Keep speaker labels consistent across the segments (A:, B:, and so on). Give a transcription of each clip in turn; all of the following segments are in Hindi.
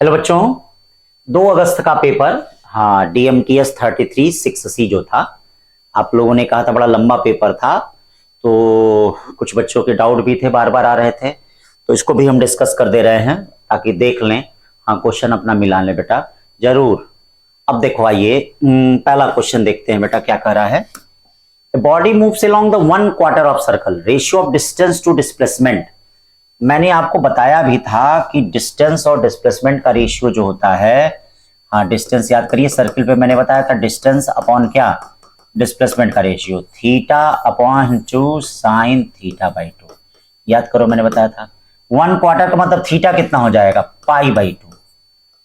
A: हेलो बच्चों, 2 अगस्त का पेपर, हाँ DMTS 33-6C जो था, आप लोगों ने कहा था बड़ा लंबा पेपर था, तो कुछ बच्चों के डाउट भी थे, बार बार आ रहे थे, तो इसको भी हम डिस्कस कर दे रहे हैं ताकि देख लें। हाँ, क्वेश्चन अपना मिला लें बेटा जरूर। अब देखो आइए, पहला क्वेश्चन देखते हैं बेटा क्या कह रहा है। Body moves along the 1/4 of circle, ratio of distance to displacement. मैंने आपको बताया भी था कि डिस्टेंस और डिस्प्लेसमेंट का रेशियो जो होता है, हाँ डिस्टेंस याद करिए, सर्किल पे मैंने बताया था डिस्टेंस अपॉन क्या, डिस्प्लेसमेंट का रेशियो θ/2 sin θ/2। याद करो मैंने बताया था 1/4 का मतलब थीटा कितना हो जाएगा π/2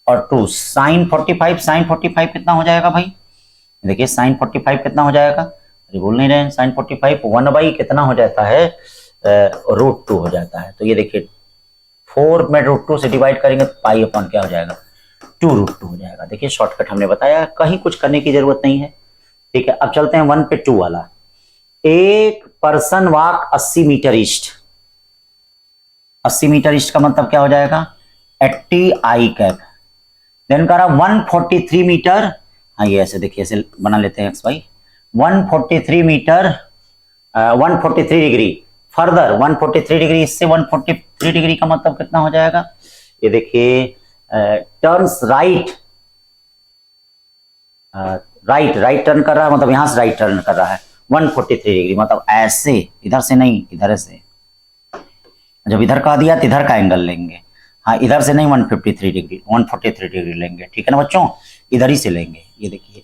A: और 2 sin 45 कितना हो जाएगा भाई, देखिए sin 45 कितना हो जाएगा, अरे बोल नहीं रहे, sin 45 1/, कितना हो जाता है √2 हो जाता है। तो ये देखिए 4 में √2 से डिवाइड करेंगे तो पाई अपॉन क्या हो जाएगा 2√2 हो जाएगा। देखिए शॉर्टकट हमने बताया, कहीं कुछ करने की जरूरत नहीं है। ठीक है, अब चलते हैं 1 पे 2 वाला। एक person walk 80 metre east, 80 metre east का मतलब क्या हो जाएगा 80 आई कैप। देन कह रहा 143 मीटर, हाँ ये ऐसे देखिए, ऐसे बना लेते हैं एक्स भाई, 143 मीटर 143 डिग्री फर्दर 143 डिग्री, इससे 143 डिग्री का मतलब कितना हो जाएगा, ये देखिए टर्न्स राइट, राइट टर्न कर रहा है, मतलब यहां से राइट टर्न कर रहा है 143 डिग्री, मतलब ऐसे, इधर से नहीं इधर से, जब इधर का दिया तो इधर का एंगल लेंगे, हाँ इधर से नहीं 153 डिग्री 143 डिग्री लेंगे। ठीक है ना बच्चों, इधर ही से लेंगे। ये देखिए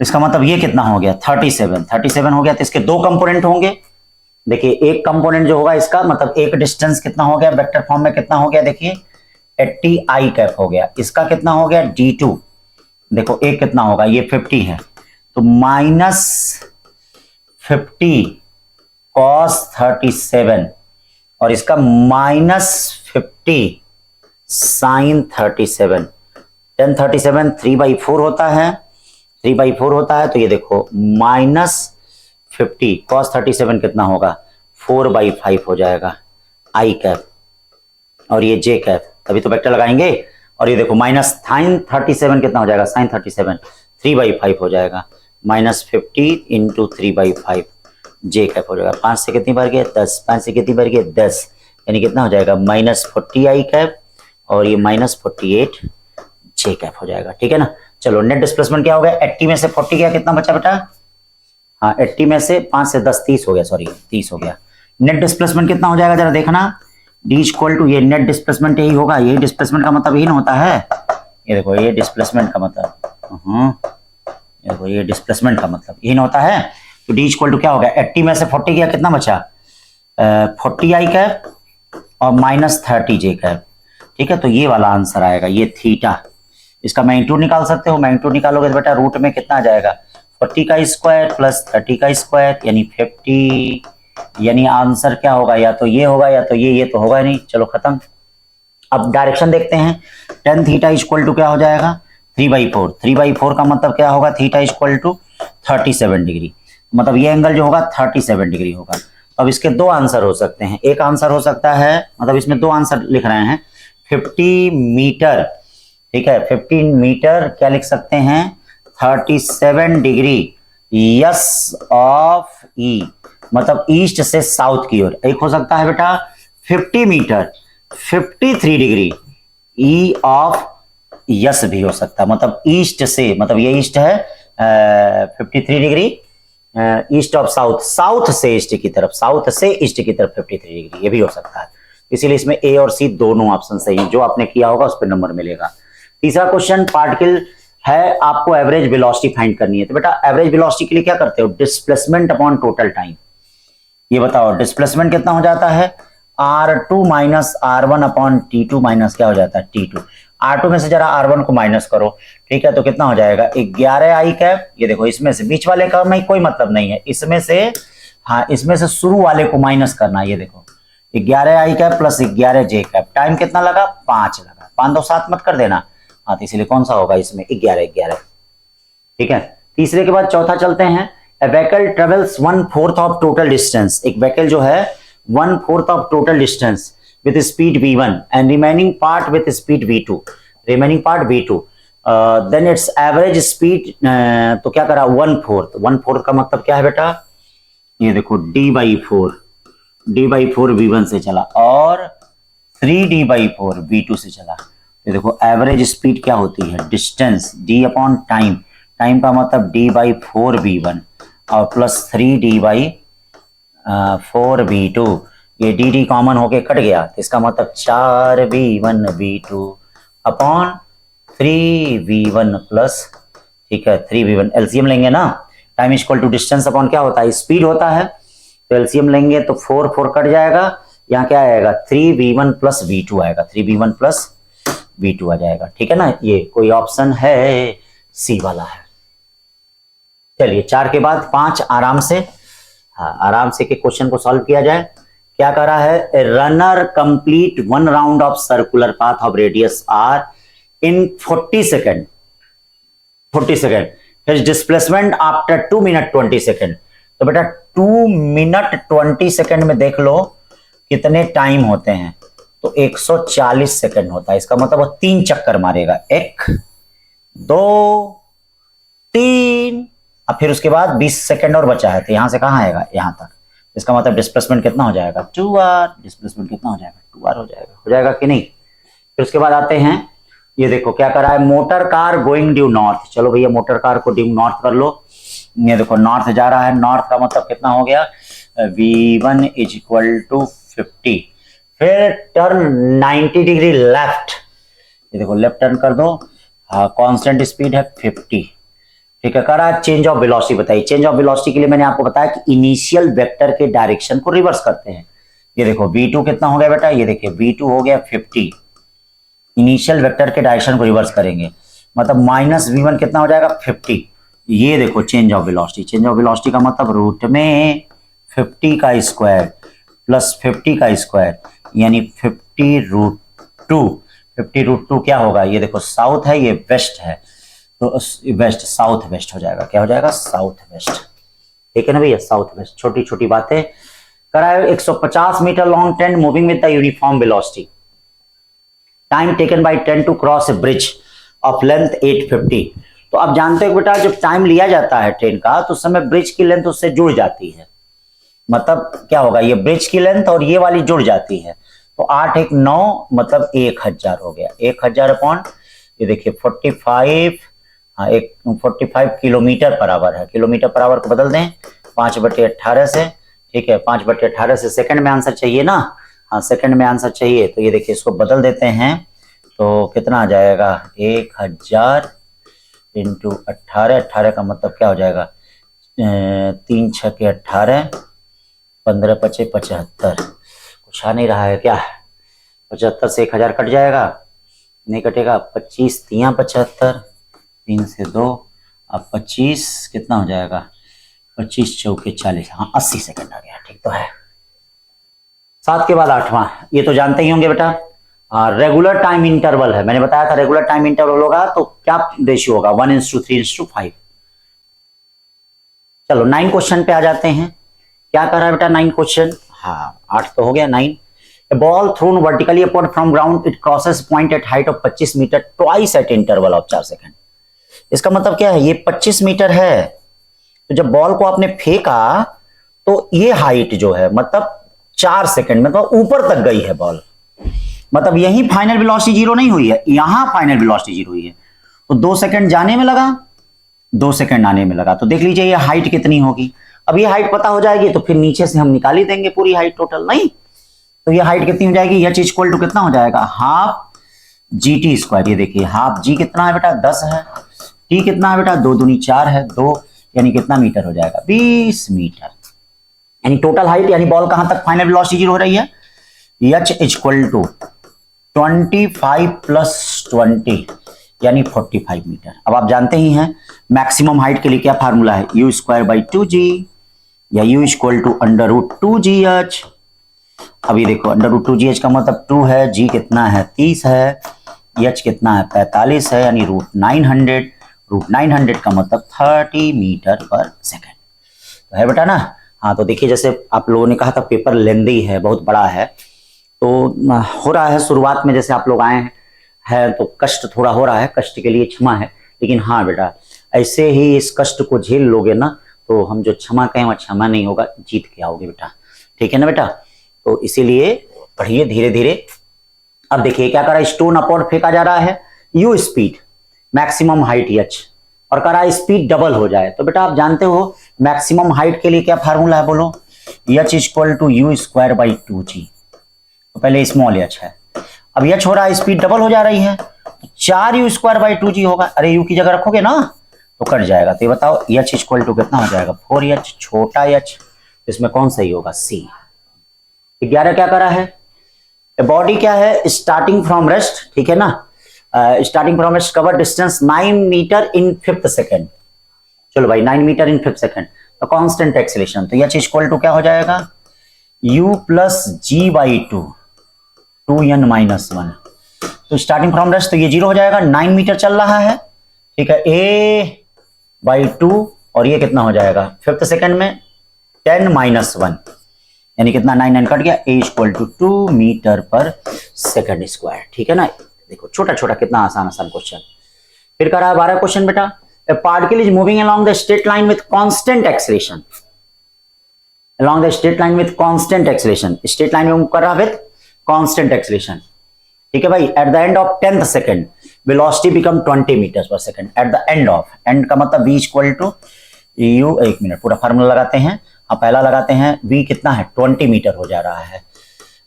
A: इसका मतलब ये कितना हो गया 37 हो गया। तो इसके 2 कंपोनेंट होंगे। देखिए एक कंपोनेंट जो होगा इसका मतलब एक डिस्टेंस कितना हो गया वेक्टर फॉर्म में, कितना हो गया देखिए 80 आई कैप हो गया, इसका कितना हो गया d2, देखो एक कितना होगा, ये 50 है तो -50 cos 37 और इसका -50 sin 37, 1037 3/4 होता है, 3/4 होता है, तो ये देखो -50 cos 37 कितना होगा 4/5 हो जाएगा आई कैप, और ये j कैप, तभी तो वेक्टर लगाएंगे। और ये देखो sin 37 कितना हो जाएगा sin 37 3/5 हो जाएगा, -50 × 3/5 j कैप हो जाएगा। 5 से कितनी बार गया 10, 5 से कितनी बार गया 10, यानी कितना हो जाएगा -40 आई कैप और ये -48 j कैप हो जाएगा। ठीक है ना, चलो नेट डिस्प्लेसमेंट क्या हो गया, 80 में से 40 गया, कितना बचा बेटा, हाँ 80 में से 5 से 10 30 हो गया, सॉरी 30 हो गया। नेट डिस्प्लेसमेंट कितना हो जाएगा जरा देखना, D = ये नेट डिस्प्लेसमेंट यही होगा, यही डिस्प्लेसमेंट का मतलब यही ना होता है, ये देखो ये डिस्प्लेसमेंट का मतलब, ये देखो ये डिस्प्लेसमेंट का मतलब यही ना होता है। तो D = क्या हो गया, 80 में से 40 गया, कितना बचा 40 आई कैप और -30 j कैप। ठीक है, तो ये वाला आंसर आएगा, ये थीटा, इसका मैग्नीट्यूड निकाल सकते हो, मैग्नीट्यूड निकालोगे तो बेटा रूट में कितना आ जाएगा 40 का स्क्वायर प्लस 30 का स्क्वायर यानी 50, यानी आंसर क्या होगा, या तो ये होगा या तो ये तो होगा नहीं। चलो खत्म। अब डायरेक्शन देखते हैं, tan थीटा = क्या हो जाएगा 3/4, 3/4 का मतलब क्या होगा थीटा = 37 डिग्री, मतलब ये एंगल जो होगा 37 डिग्री होगा। अब इसके 2 आंसर हो सकते हैं, एक आंसर हो सकता है, मतलब इसमें 2 आंसर लिख रहे हैं 50 मीटर, ठीक है 15 मीटर क्या लिख सकते हैं 37 डिग्री यस ऑफ ई, मतलब ईस्ट से साउथ की ओर। एक हो सकता है बेटा 50 metre 53 degree E of S भी हो सकता है, मतलब ईस्ट से, मतलब ये ईस्ट है 53 degree east of south, south से ईस्ट की तरफ, साउथ से ईस्ट की तरफ 53 डिग्री, ये भी हो सकता है। इसीलिए इसमें ए और सी दोनों ऑप्शन सही है, जो आपने किया होगा उस पर नंबर मिलेगा। तीसरा क्वेश्चन पार्टिकल है, आपको एवरेज वेलोसिटी फाइंड करनी है। तो बेटा एवरेज वेलोसिटी के लिए क्या करते हो, डिस्प्लेसमेंट अपॉन टोटल टाइम। ये बताओ डिस्प्लेसमेंट कितना हो जाता है r2 - r1 upon t2 minus क्या हो जाता है t2। r2 में से जरा r1 को माइनस करो, ठीक है, तो कितना हो जाएगा 11 आई कैप। ये देखो इसमें से बीच वाले का में कोई मतलब नहीं है, इसमें से, हाँ इसमें से शुरू वाले को माइनस करना। ये देखो 11 i cap plus 11 j cap, time कितना लगा 5 लगा, 5 2 7 मत कर देना, हाँ तो इसलिए कौन सा होगा इसमें 11। ठीक है, तीसरे के बाद चौथा चलते हैं। A vehicle travels 1/4 of total distance, एक व्हीकल जो है 1/4 of total distance with speed v1 and remaining part with speed v2, remaining part v2, then its average speed तो क्या करा 1/4 का मतलब क्या है बेटा, ये देखो d/4 v1 से चला और 3d/4 v2 से चला। ये देखो एवरेज स्पीड क्या होती है, distance d upon time, time का मतलब d/4 v1 और प्लस 3d/4 v2, ये डी कॉमन होके कट गया तो इसका मतलब 4v1 v2 upon 3v1 plus, ठीक है 3v1, एलसीएम लेंगे ना, time is equal to distance upon क्या होता है, स्पीड होता है, तो एलसीएम लेंगे तो 4 कट जाएगा, यहाँ क्या आएगा 3v1 प्लस v2 आएगा, 3v1 प्लस v2 आ जाएगा, ठीक है ना। ये कोई ऑप्शन है, सी वाला है। चलिए 4 के बाद 5 आराम से, हाँ आराम से के क्वेश्चन को सॉल्व किया जाए। क्या कर रहा है, runner complete 1 round of circular path of radius r in 40 second, 40 second, his displacement after 2 minute 20 second. तो बेटा 2 मिनट 20 सेकेंड में देख लो कितने टाइम होते हैं, तो 140 सेकेंड होता है, इसका मतलब वो 3 चक्कर मारेगा, 1 2 3, अब फिर उसके बाद 20 सेकेंड और बचा है, तो यहां से कहां आएगा, यहां तक, इसका मतलब डिस्प्लेसमेंट कितना हो जाएगा 2r, डिस्प्लेसमेंट कितना हो जाएगा 2r हो जाएगा कि नहीं। फिर उसके बाद आते हैं, ये देखो क्या कर रहा है, motor car going due north, चलो भैया मोटर कार को ड्यू नॉर्थ कर लो, ये देखो नॉर्थ जा रहा है, नॉर्थ का मतलब कितना हो गया v1 इज इक्वल टू 50, फिर टर्न 90 डिग्री लेफ्ट, ये देखो लेफ्ट टर्न कर दो, कांस्टेंट स्पीड है 50, ठीक है। करा चेंज ऑफ वेलोसिटी बताइए, चेंज ऑफ वेलोसिटी के लिए मैंने आपको बताया कि इनिशियल वेक्टर के डायरेक्शन को रिवर्स करते हैं। ये देखो v2 कितना हो गया बेटा, ये देखिए v2 हो गया 50, इनिशियल वेक्टर के डायरेक्शन को रिवर्स करेंगे, मतलब माइनस v1 कितना हो जाएगा 50। ये देखो change of velocity, change of velocity का मतलब रूट में 50 का स्क्वायर प्लस 50 का स्क्वायर यानी 50√2, 50√2 क्या होगा, ये देखो साउथ है, ये वेस्ट है, तो वेस्ट साउथ वेस्ट हो जाएगा, क्या हो जाएगा साउथ वेस्ट, ठीक है ना भैया, साउथ वेस्ट। छोटी छोटी बातें कराए। 150 metre long train moving with the uniform velocity, time taken by train to cross a bridge of length 850। तो आप जानते हो बेटा जब टाइम लिया जाता है ट्रेन का तो उस समय ब्रिज की लेंथ उससे जुड़ जाती है, मतलब क्या होगा, ये ब्रिज की लेंथ और ये वाली जुड़ जाती है, तो 8 1 9 मतलब 1000 हो गया, 1000 अपॉन ये देखिए 45, हाँ एक 45 किलोमीटर पर आवर है, किलोमीटर पर आवर को बदल दें 5/18 से, ठीक है 5/18 से, सेकंड में आंसर चाहिए ना, हाँ सेकंड में आंसर चाहिए, तो ये देखिए इसको बदल देते हैं तो कितना आ जाएगा 1000 इंटू 18, 18 का मतलब क्या हो जाएगा 3 6 के 18, 15 5 75, कुछ आ नहीं रहा है क्या, 75 से 1000 कट जाएगा, नहीं कटेगा, 25 3 75, 3 से 2, अब 25 कितना हो जाएगा 25 चौके 40, हाँ 80 सेकंड आ गया, ठीक तो है। 7 के बाद 8वां, ये तो जानते ही होंगे बेटा, रेगुलर टाइम इंटरवल है, मैंने बताया था रेगुलर टाइम इंटरवल होगा तो क्या रेशियो होगा 1:3:5। चलो 9 क्वेश्चन पे आ जाते हैं, क्या कर रहा है बेटा 9 क्वेश्चन, हाँ 8 तो हो गया 9। A ball thrown vertically upward from ground, it crosses point at height of 25 metre twice at interval of 4 second. इसका मतलब क्या है, ये 25 मीटर है, तो जब बॉल को आपने फेंका तो ये हाइट जो है मतलब 4 सेकंड में तो ऊपर तक गई है बॉल, मतलब यही फाइनल वेलोसिटी जीरो नहीं हुई है, यहां फाइनल वेलोसिटी जीरो हुई है, तो 2 सेकंड जाने में लगा 2 सेकंड आने में लगा, तो देख लीजिए ये हाइट कितनी होगी। अब ये हाइट पता हो जाएगी तो फिर नीचे से हम निकाल ही देंगे पूरी हाइट टोटल, नहीं तो ये हाइट कितनी हो जाएगी, h इक्वल टू कितना हो जाएगा हाफ GT स्क्वायर, ये देखिए हाफ g कितना है बेटा 10 है, t कितना है बेटा 2 दूनी 4 है 2, यानी कितना मीटर हो जाएगा 20 मीटर, यानी टोटल हाइट, यानी बॉल कहां तक फाइनल वेलोसिटी जीरो हो रही है, h इक्वल टू 25 प्लस 20 यानी 45 मीटर। अब आप जानते ही हैं मैक्सिमम हाइट के लिए क्या फार्मूला है, u स्क्वायर बाई 2g या u इक्वल टू √2gh। अभी देखो √2gh का मतलब 2 है, g कितना है 30 है, h कितना है 45 है, यानी √900, √900 का मतलब 30 मीटर पर सेकेंड, तो है बेटा ना। हाँ तो देखिए जैसे आप लोगों ने कहा था पेपर लेंदी है, बहुत बड़ा है, तो हो रहा है शुरुआत में, जैसे आप लोग आए हैं तो कष्ट थोड़ा हो रहा है, कष्ट के लिए क्षमा है। लेकिन हाँ बेटा, ऐसे ही इस कष्ट को झेल लोगे ना तो हम जो क्षमा कहें वह क्षमा नहीं होगा, जीत के आओगे बेटा, ठीक है ना बेटा। तो इसीलिए पढ़िए धीरे धीरे। अब देखिए क्या कर रहा है, स्टोन अपवर्ड फेंका जा रहा है, you speed, maximum height H, और कर रहा है स्पीड डबल हो जाए। तो बेटा आप जानते हो मैक्सिमम हाइट के लिए क्या फार्मूला है, बोलो, h equal to u square by 2g। तो पहले स्मॉल एच है, अब एच हो रहा है, स्पीड डबल हो जा रही है, तो 4u स्क्वायर बाई 2g होगा। अरे यू की जगह रखोगे ना तो कट जाएगा। तो ये बताओ एच इक्वल टू कितना हो जाएगा, 4h छोटा एच, इसमें कौन सही होगा, सी। 11 क्या करा है, बॉडी क्या है, स्टार्टिंग फ्रॉम रेस्ट, ठीक है ना, starting from rest cover distance 9 metre in 5th second. चलो भाई 9 मीटर इन 5th सेकेंड, तो कांस्टेंट एक्सीलरेशन, तो एच इक्वल टू क्या हो जाएगा, u plus g by 2n minus 1। तो स्टार्टिंग फ्रॉम रेस्ट तो ये 0 हो जाएगा, 9 मीटर चल रहा है, ठीक है, a बाई 2, और ये कितना हो जाएगा 5th सेकेंड में 10 माइनस 1, यानी कितना 9 कट गया, a equal to 2 metre per second square, ठीक है ना। देखो छोटा छोटा कितना आसान आसान क्वेश्चन। फिर कर रहा है 12 क्वेश्चन बेटा, a particle is moving along the straight line with constant acceleration, along the straight line with constant acceleration, straight line में मूव कर रहा विथ कांस्टेंट एक्सीलरेशन, ठीक है भाई। At the end of 10th second velocity become 20 metre per second, at the end of, end का मतलब v इक्वल टू यू, एक मिनट पूरा फार्मूला लगाते हैं, हाँ पहला लगाते हैं, v कितना है 20 मीटर हो जा रहा है,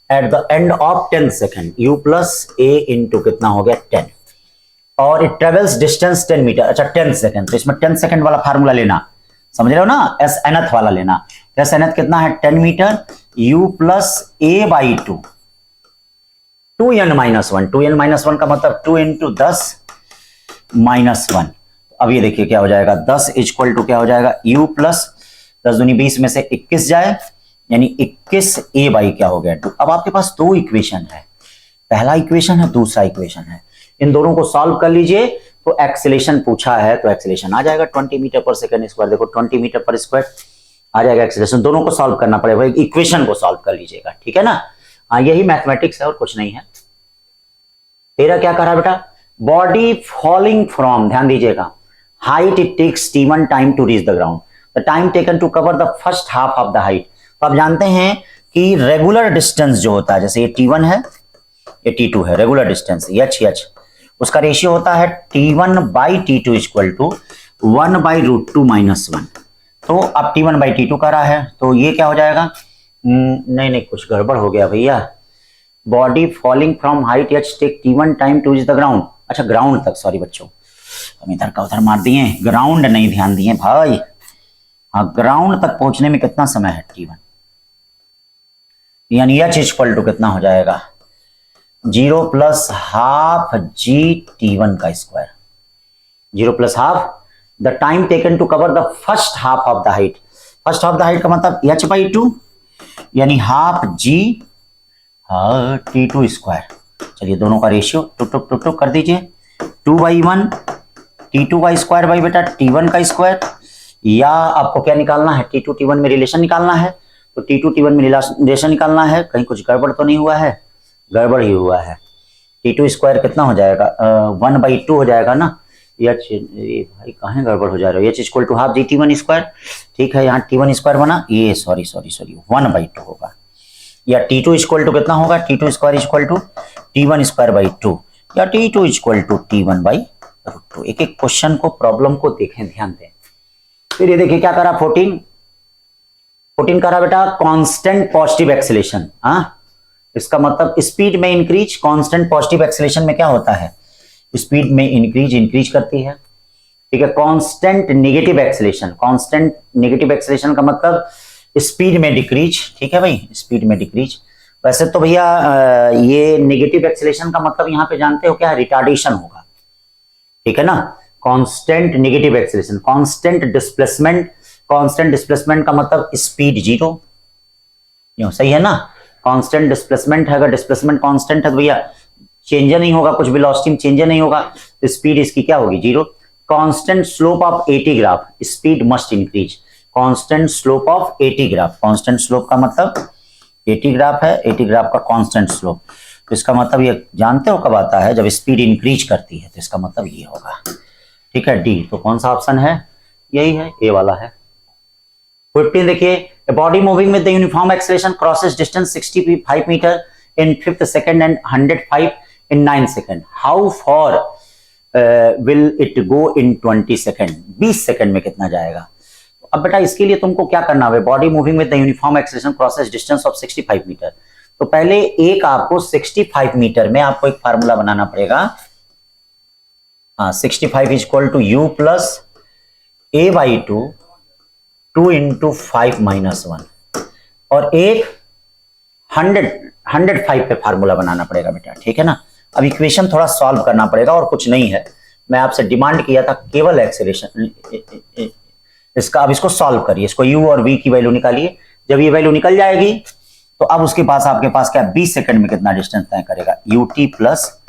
A: eight the end of 10th second u plus a into कितना हो गया 10, और इट ट्रेवल्स डिस्टेंस 10 मीटर। अच्छा 10th सेकेंड, तो इसमें 10th सेकेंड वाला फार्मूला लेना, समझ रहे हो ना, एस एनथ वाला लेना। एस एनथ कितना है 10 metre, u plus a by 2, 2n minus 1, 2n minus 1 का मतलब 2 इंटू 10 माइनस 1। अब ये देखिए क्या हो जाएगा, 10 इक्वल टू क्या हो जाएगा, u प्लस 10 दूनी 20 में से 21 जाए, यानी 21 a बाई क्या हो गया 2। अब आपके पास दो इक्वेशन है, पहला इक्वेशन है, दूसरा इक्वेशन है, इन दोनों को सॉल्व कर लीजिए। तो एक्सीलरेशन पूछा है तो एक्सीलरेशन आ जाएगा 20 मीटर पर सेकेंड स्क्वायर, देखो 20 मीटर पर स्क्वायर आ जाएगा एक्सीलरेशन। दोनों को सॉल्व करना पड़ेगा, इक्वेशन को सॉल्व कर लीजिएगा, ठीक है ना। हाँ यही मैथमेटिक्स है और कुछ नहीं है। तेरा क्या करा बेटा, बॉडी फॉलिंग फ्रॉम, ध्यान दीजिएगा, height it takes t1 time to reach the ground, the time taken to cover the first half of the height. तो आप जानते हैं कि रेगुलर डिस्टेंस जो होता है, जैसे ये t1 है, ये t2 है, रेगुलर डिस्टेंस h, उसका रेशियो होता है t1 by t2 equal to 1 by √2 minus 1। तो अब t1 बाई t2 का रहा है, तो ये क्या हो जाएगा, नहीं कुछ गड़बड़ हो गया भैया, body falling from height h take t1 time to reach the ground, अच्छा ग्राउंड तक, सॉरी बच्चों हम इधर का उधर मार दिए, ग्राउंड नहीं ध्यान दिए भाई, हाँ ग्राउंड तक पहुंचने में कितना समय है t1, यानी h इक्वल टू कितना हो जाएगा 0 प्लस हाफ g t1 का square, 0 plus half the time taken to cover the first half of the height, first half the height का मतलब h बाई 2, यानी हाफ g t2 स्क्वायर। चलिए दोनों का रेशियो टुक कर दीजिए, 2 बाई 1 t2 का स्क्वायर बाई बेटा t1 का स्क्वायर, या आपको क्या निकालना है, t2 t1 में रिलेशन निकालना है, तो t2 t1 में रिलेशन निकालना है, कहीं कुछ गड़बड़ तो नहीं हुआ है, गड़बड़ ही हुआ है। t2 स्क्वायर कितना हो जाएगा 1 बाई 2 हो जाएगा ना, एच भाई कहाँ गड़बड़ हो जा रहा है, h equal to half g t1 square, ठीक है यहाँ t1 स्क्वायर बना, ये सॉरी 1 बाई 2 होगा, या t2 इक्वल टू कितना होगा, t2 square equal to t1 square by 2, या t2 equal to t1 by √2। एक एक क्वेश्चन को, प्रॉब्लम को देखें, ध्यान दें। फिर ये देखिए क्या करा 14 करा बेटा, कांस्टेंट पॉजिटिव एक्सीलरेशन, हाँ इसका मतलब स्पीड में इंक्रीज, कांस्टेंट पॉजिटिव एक्सीलरेशन में क्या होता है, स्पीड में इंक्रीज करती है, ठीक है। Constant negative acceleration, constant negative acceleration का मतलब स्पीड में डिक्रीज, ठीक है भाई, स्पीड में डिक्रीज। वैसे तो भैया ये नेगेटिव एक्सीलरेशन का मतलब यहाँ पे जानते हो क्या है, रिटार्डेशन होगा, ठीक है ना। Constant negative acceleration, constant displacement का मतलब स्पीड 0, सही है ना। कांस्टेंट डिस्प्लेसमेंट है, अगर डिस्प्लेसमेंट कांस्टेंट है तो भैया चेंज नहीं होगा, कुछ वेलोसिटी में चेंज नहीं होगा, तो स्पीड इसकी क्या होगी 0। Constant slope of 80 graph, speed must increase, constant slope of 80 graph, constant slope का मतलब ये टी ग्राफ है, ए टी ग्राफ का कांस्टेंट स्लोप। तो इसका मतलब ये जानते हो कब आता है, जब स्पीड इंक्रीज करती है, तो इसका मतलब ये होगा। ठीक है, डी। तो कौन सा ऑप्शन है, यही है, ए वाला है। 15 देखिए, a body moving with the uniform acceleration crosses distance 65 meter in 5th second and 105 in 9 second. How far will it go in 20 second? 20 second में कितना जाएगा? अब बेटा इसके लिए तुमको क्या करना है, body moving with the uniform acceleration crosses distance of 65 metre. तो पहले एक आपको 65 मीटर में आपको एक फार्मूला बनाना पड़ेगा। 65 is equal to u plus a by 2 into 5 minus 1, और एक 105 पे फार्मूला बनाना पड़ेगा बेटा। ठीक है ना। अब इक्वेशन थोड़ा सॉल्व करना पड़ेगा और कुछ नहीं है। मैं आपसे डिमांड किया था केवल एक्सेलरेशन इसका। अब इसको सॉल्व करिए, इसको u और v की वैल्यू निकालिए। जब ये वैल्यू निकल जाएगी तो अब उसके पास आपके पास क्या 20 सेकंड में कितना डिस्टेंस तय करेगा, ut plus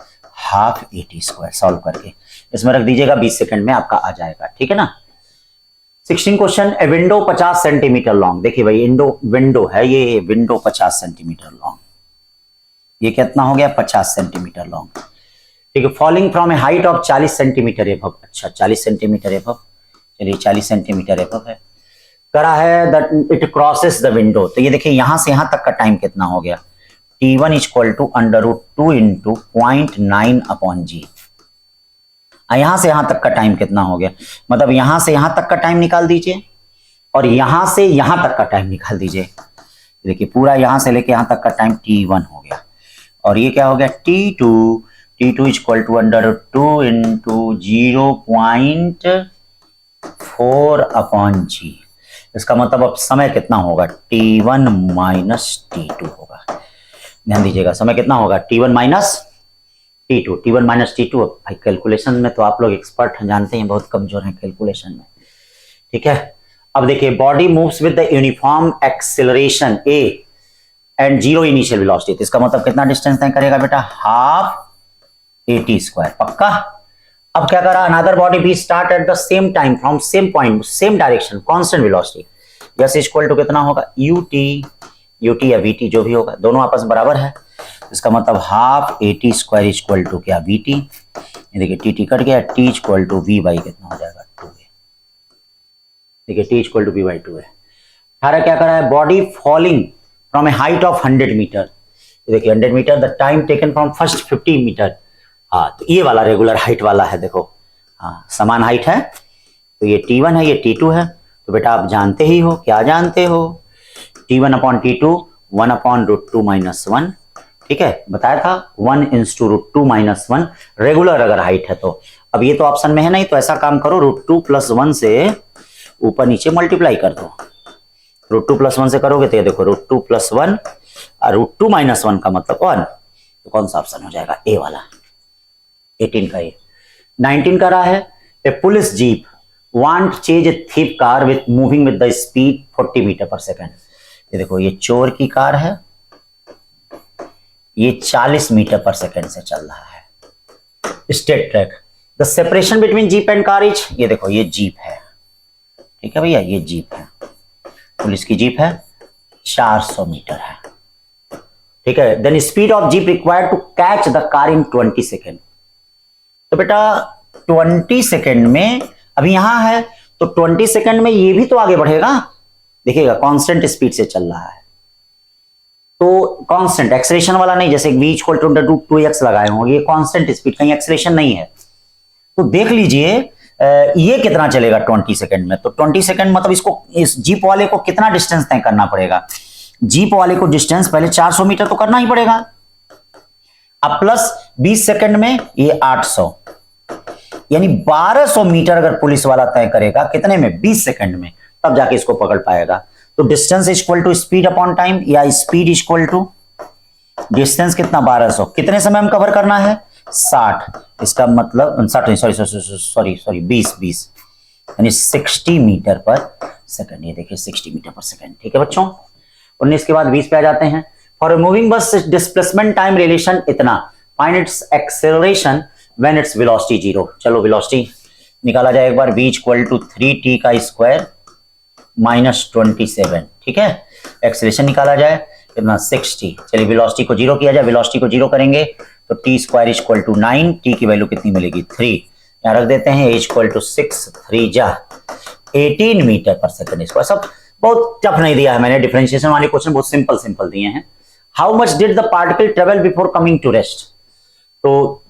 A: half at square. Solve करके इसमें रख दीजिएगा, 20 सेकंड में आपका आ जाएगा। ठीक है ना। 16 question, a window 50 centimetre long. देखिए भाई विंडो है, ये विंडो 50 सेंटीमीटर लॉन्ग, ये कितना हो गया 50 सेंटीमीटर लॉन्ग। ठीक है, falling from a height of 40 centimetre above. अच्छा 40 सेंटीमीटर एबव, चलिए 40 सेंटीमीटर एबव है, करा है that it crosses the window. तो ये देखिए यहां से यहां तक का टाइम कितना हो गया, t1 is equal to √2 into 0.9 upon g. यहां से यहां तक का टाइम कितना हो गया, मतलब यहां से यहां तक का टाइम निकाल दीजिए और यहां से यहां तक का टाइम निकाल दीजिए। देखिए पूरा यहां से लेके यहां तक का टाइम t1 हो गया, और ये क्या हो गया t2 is equal to √2 into 0.4 upon g. इसका मतलब अब समय कितना होगा, t1 माइनस t2 होगा। ध्यान दीजिएगा समय कितना होगा, t1 माइनस t2। अब भाई कैलकुलेशन में तो आप लोग एक्सपर्ट हैं, जानते हैं बहुत कमजोर हैं कैलकुलेशन में। ठीक है, अब देखिए body moves with the uniform acceleration a and 0 initial velocity. इसका मतलब कितना डिस्टेंस तय करेगा बेटा, हाफ at स्क्वायर। पक्का। अब क्या करा, अनदर बॉडी भी start at the same time from same point same direction constant velocity. S equal to कितना होगा, ut या vt जो भी होगा, दोनों आपस में बराबर है। इसका मतलब half at square equal to क्या vt। ये देखिए tt कट गया, t equal to v by कितना हो जाएगा 2 है। देखिए t equal to v by 2 है। 18 क्या करा है, body falling from a height of 100 metre. देखिए 100 metre, the time taken from first 50 metre. हाँ तो ये वाला रेगुलर हाइट वाला है, देखो हाँ समान हाइट है। तो ये t1 है, ये t2 है। तो बेटा आप जानते ही हो, क्या जानते हो, t1 upon t2 1 upon √2 minus 1। ठीक है, बताया था 1 इंटू √2 माइनस 1 रेगुलर अगर हाइट है तो। अब ये तो ऑप्शन में है नहीं, तो ऐसा काम करो √2 प्लस 1 से ऊपर नीचे मल्टीप्लाई कर दो। √2 प्लस 1 से करोगे तो ये देखो √2 प्लस 1 और √2 माइनस 1 का मतलब 1। तो कौन सा ऑप्शन हो जाएगा, ए वाला। 18 का ये। 19 का रहा है, a police jeep want chase a thief car with moving with the speed 40 metre per second. ये देखो ये चोर की कार है, ये 40 मीटर पर सेकेंड से चल रहा है, straight track. The separation between jeep and car is, ये देखो ये जीप है। ठीक है भैया, ये जीप है, पुलिस की जीप है, 400 मीटर है। ठीक है, then speed of jeep required to catch the car in 20 second. तो बेटा 20 सेकेंड में अभी यहां है, तो 20 सेकेंड में ये भी तो आगे बढ़ेगा। देखिएगा कांस्टेंट स्पीड से चल रहा है, तो कांस्टेंट एक्सेलरेशन वाला नहीं, जैसे v इक्वल टू √2x लगाए होंगे, ये कांस्टेंट स्पीड, कहीं एक्सेलरेशन नहीं है। तो देख लीजिए ये कितना चलेगा 20 सेकेंड में। तो 20 सेकेंड मतलब इसको, इस जीप वाले को कितना डिस्टेंस तय करना पड़ेगा, जीप वाले को डिस्टेंस पहले 400 मीटर तो करना ही पड़ेगा। अब प्लस 20 सेकंड में ये 800, यानी 1200 मीटर अगर पुलिस वाला तय करेगा कितने में, 20 सेकंड में, तब जाके इसको पकड़ पाएगा। तो distance equal to speed upon time, या स्पीड इक्वल टू डिस्टेंस कितना 1200, कितने समय में कवर करना है 60। इसका मतलब 60 20 यानी 60 मीटर पर सेकंड। ये देखिए 60 मीटर पर सेकंड। ठीक है बच्चों, 19 के बाद 20 पे आ जाते हैं। For moving bus displacement time relation इतना, find its acceleration when its velocity 0। चलो वेलोसिटी निकाला जाए एक बार, v इक्वल टू 3t का स्क्वायर माइनस 27। ठीक है, एक्सेलरेशन निकाला जाए, कितना 60। चलिए वेलोसिटी को जीरो किया जाए, वेलोसिटी को जीरो करेंगे तो t square equal to 9, t की वैल्यू कितनी मिलेगी 3, यहाँ रख देते हैं इक्वल टू 6, 3 जा 18 मीटर पर सेकंड स्क्वायर। सब बहुत टफ नहीं दिया है मैंने, डिफरेंशिएशन वाले क्वेश्चन बहुत सिंपल सिंपल दिए हैं। How much did the particle travel before coming to rest, तो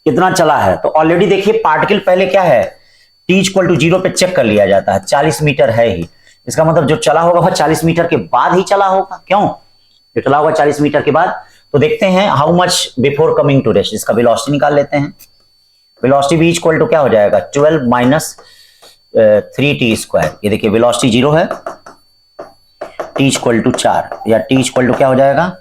A: कितना चला है, तो ऑलरेडी देखिए पार्टिकल पहले क्या है टी इक्वल टू 0 पे चेक कर लिया जाता है, 40 मीटर है ही, इसका मतलब जो चला होगा वह 40 मीटर के बाद ही चला होगा, क्यों जो चला होगा 40 मीटर के बाद। तो देखते हैं how much before coming to rest, इसका वेलोसिटी निकाल लेते हैं। वेलोसिटी भी इक्वल टू क्या हो जाएगा 12 माइनस 3t स्क्वायर, ये देखिए वेलोसिटी 0 है, t इक्वल टू 4 या t इक्वल टू क्या हो जाएगा,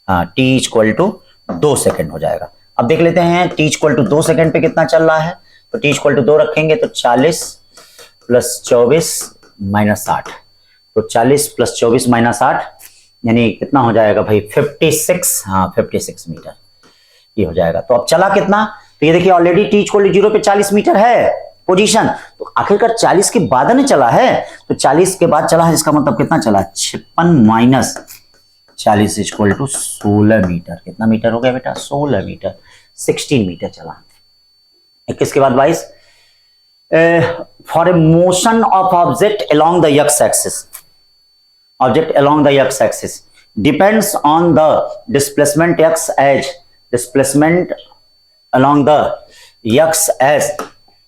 A: हाँ t इक्वल टू 2 सेकंड हो जाएगा। अब देख लेते हैं t इक्वल टू 2 सेकंड पे कितना चल रहा है, तो t इक्वल टू 2 रखेंगे तो 40 प्लस 24 माइनस 8, तो 40 प्लस 24 माइनस 8 यानी कितना हो जाएगा भाई 56, हाँ 56 मीटर ये हो जाएगा। तो अब चला कितना, तो ये देखिए ऑलरेडी t इक्वल टू 0 पे 40 मीटर है पोजीशन, तो आखिरकार 40 के बाद ने चला है, तो 40 के बाद चला है, इसका मतलब कितना चला 56 माइनस 40 इक्वल टू 16 मीटर, कितना मीटर हो गया बेटा 16 मीटर, 16 मीटर चला। 21 के बाद 22, for a motion of object along the x axis, object along the x axis depends on the displacement x as displacement along the x as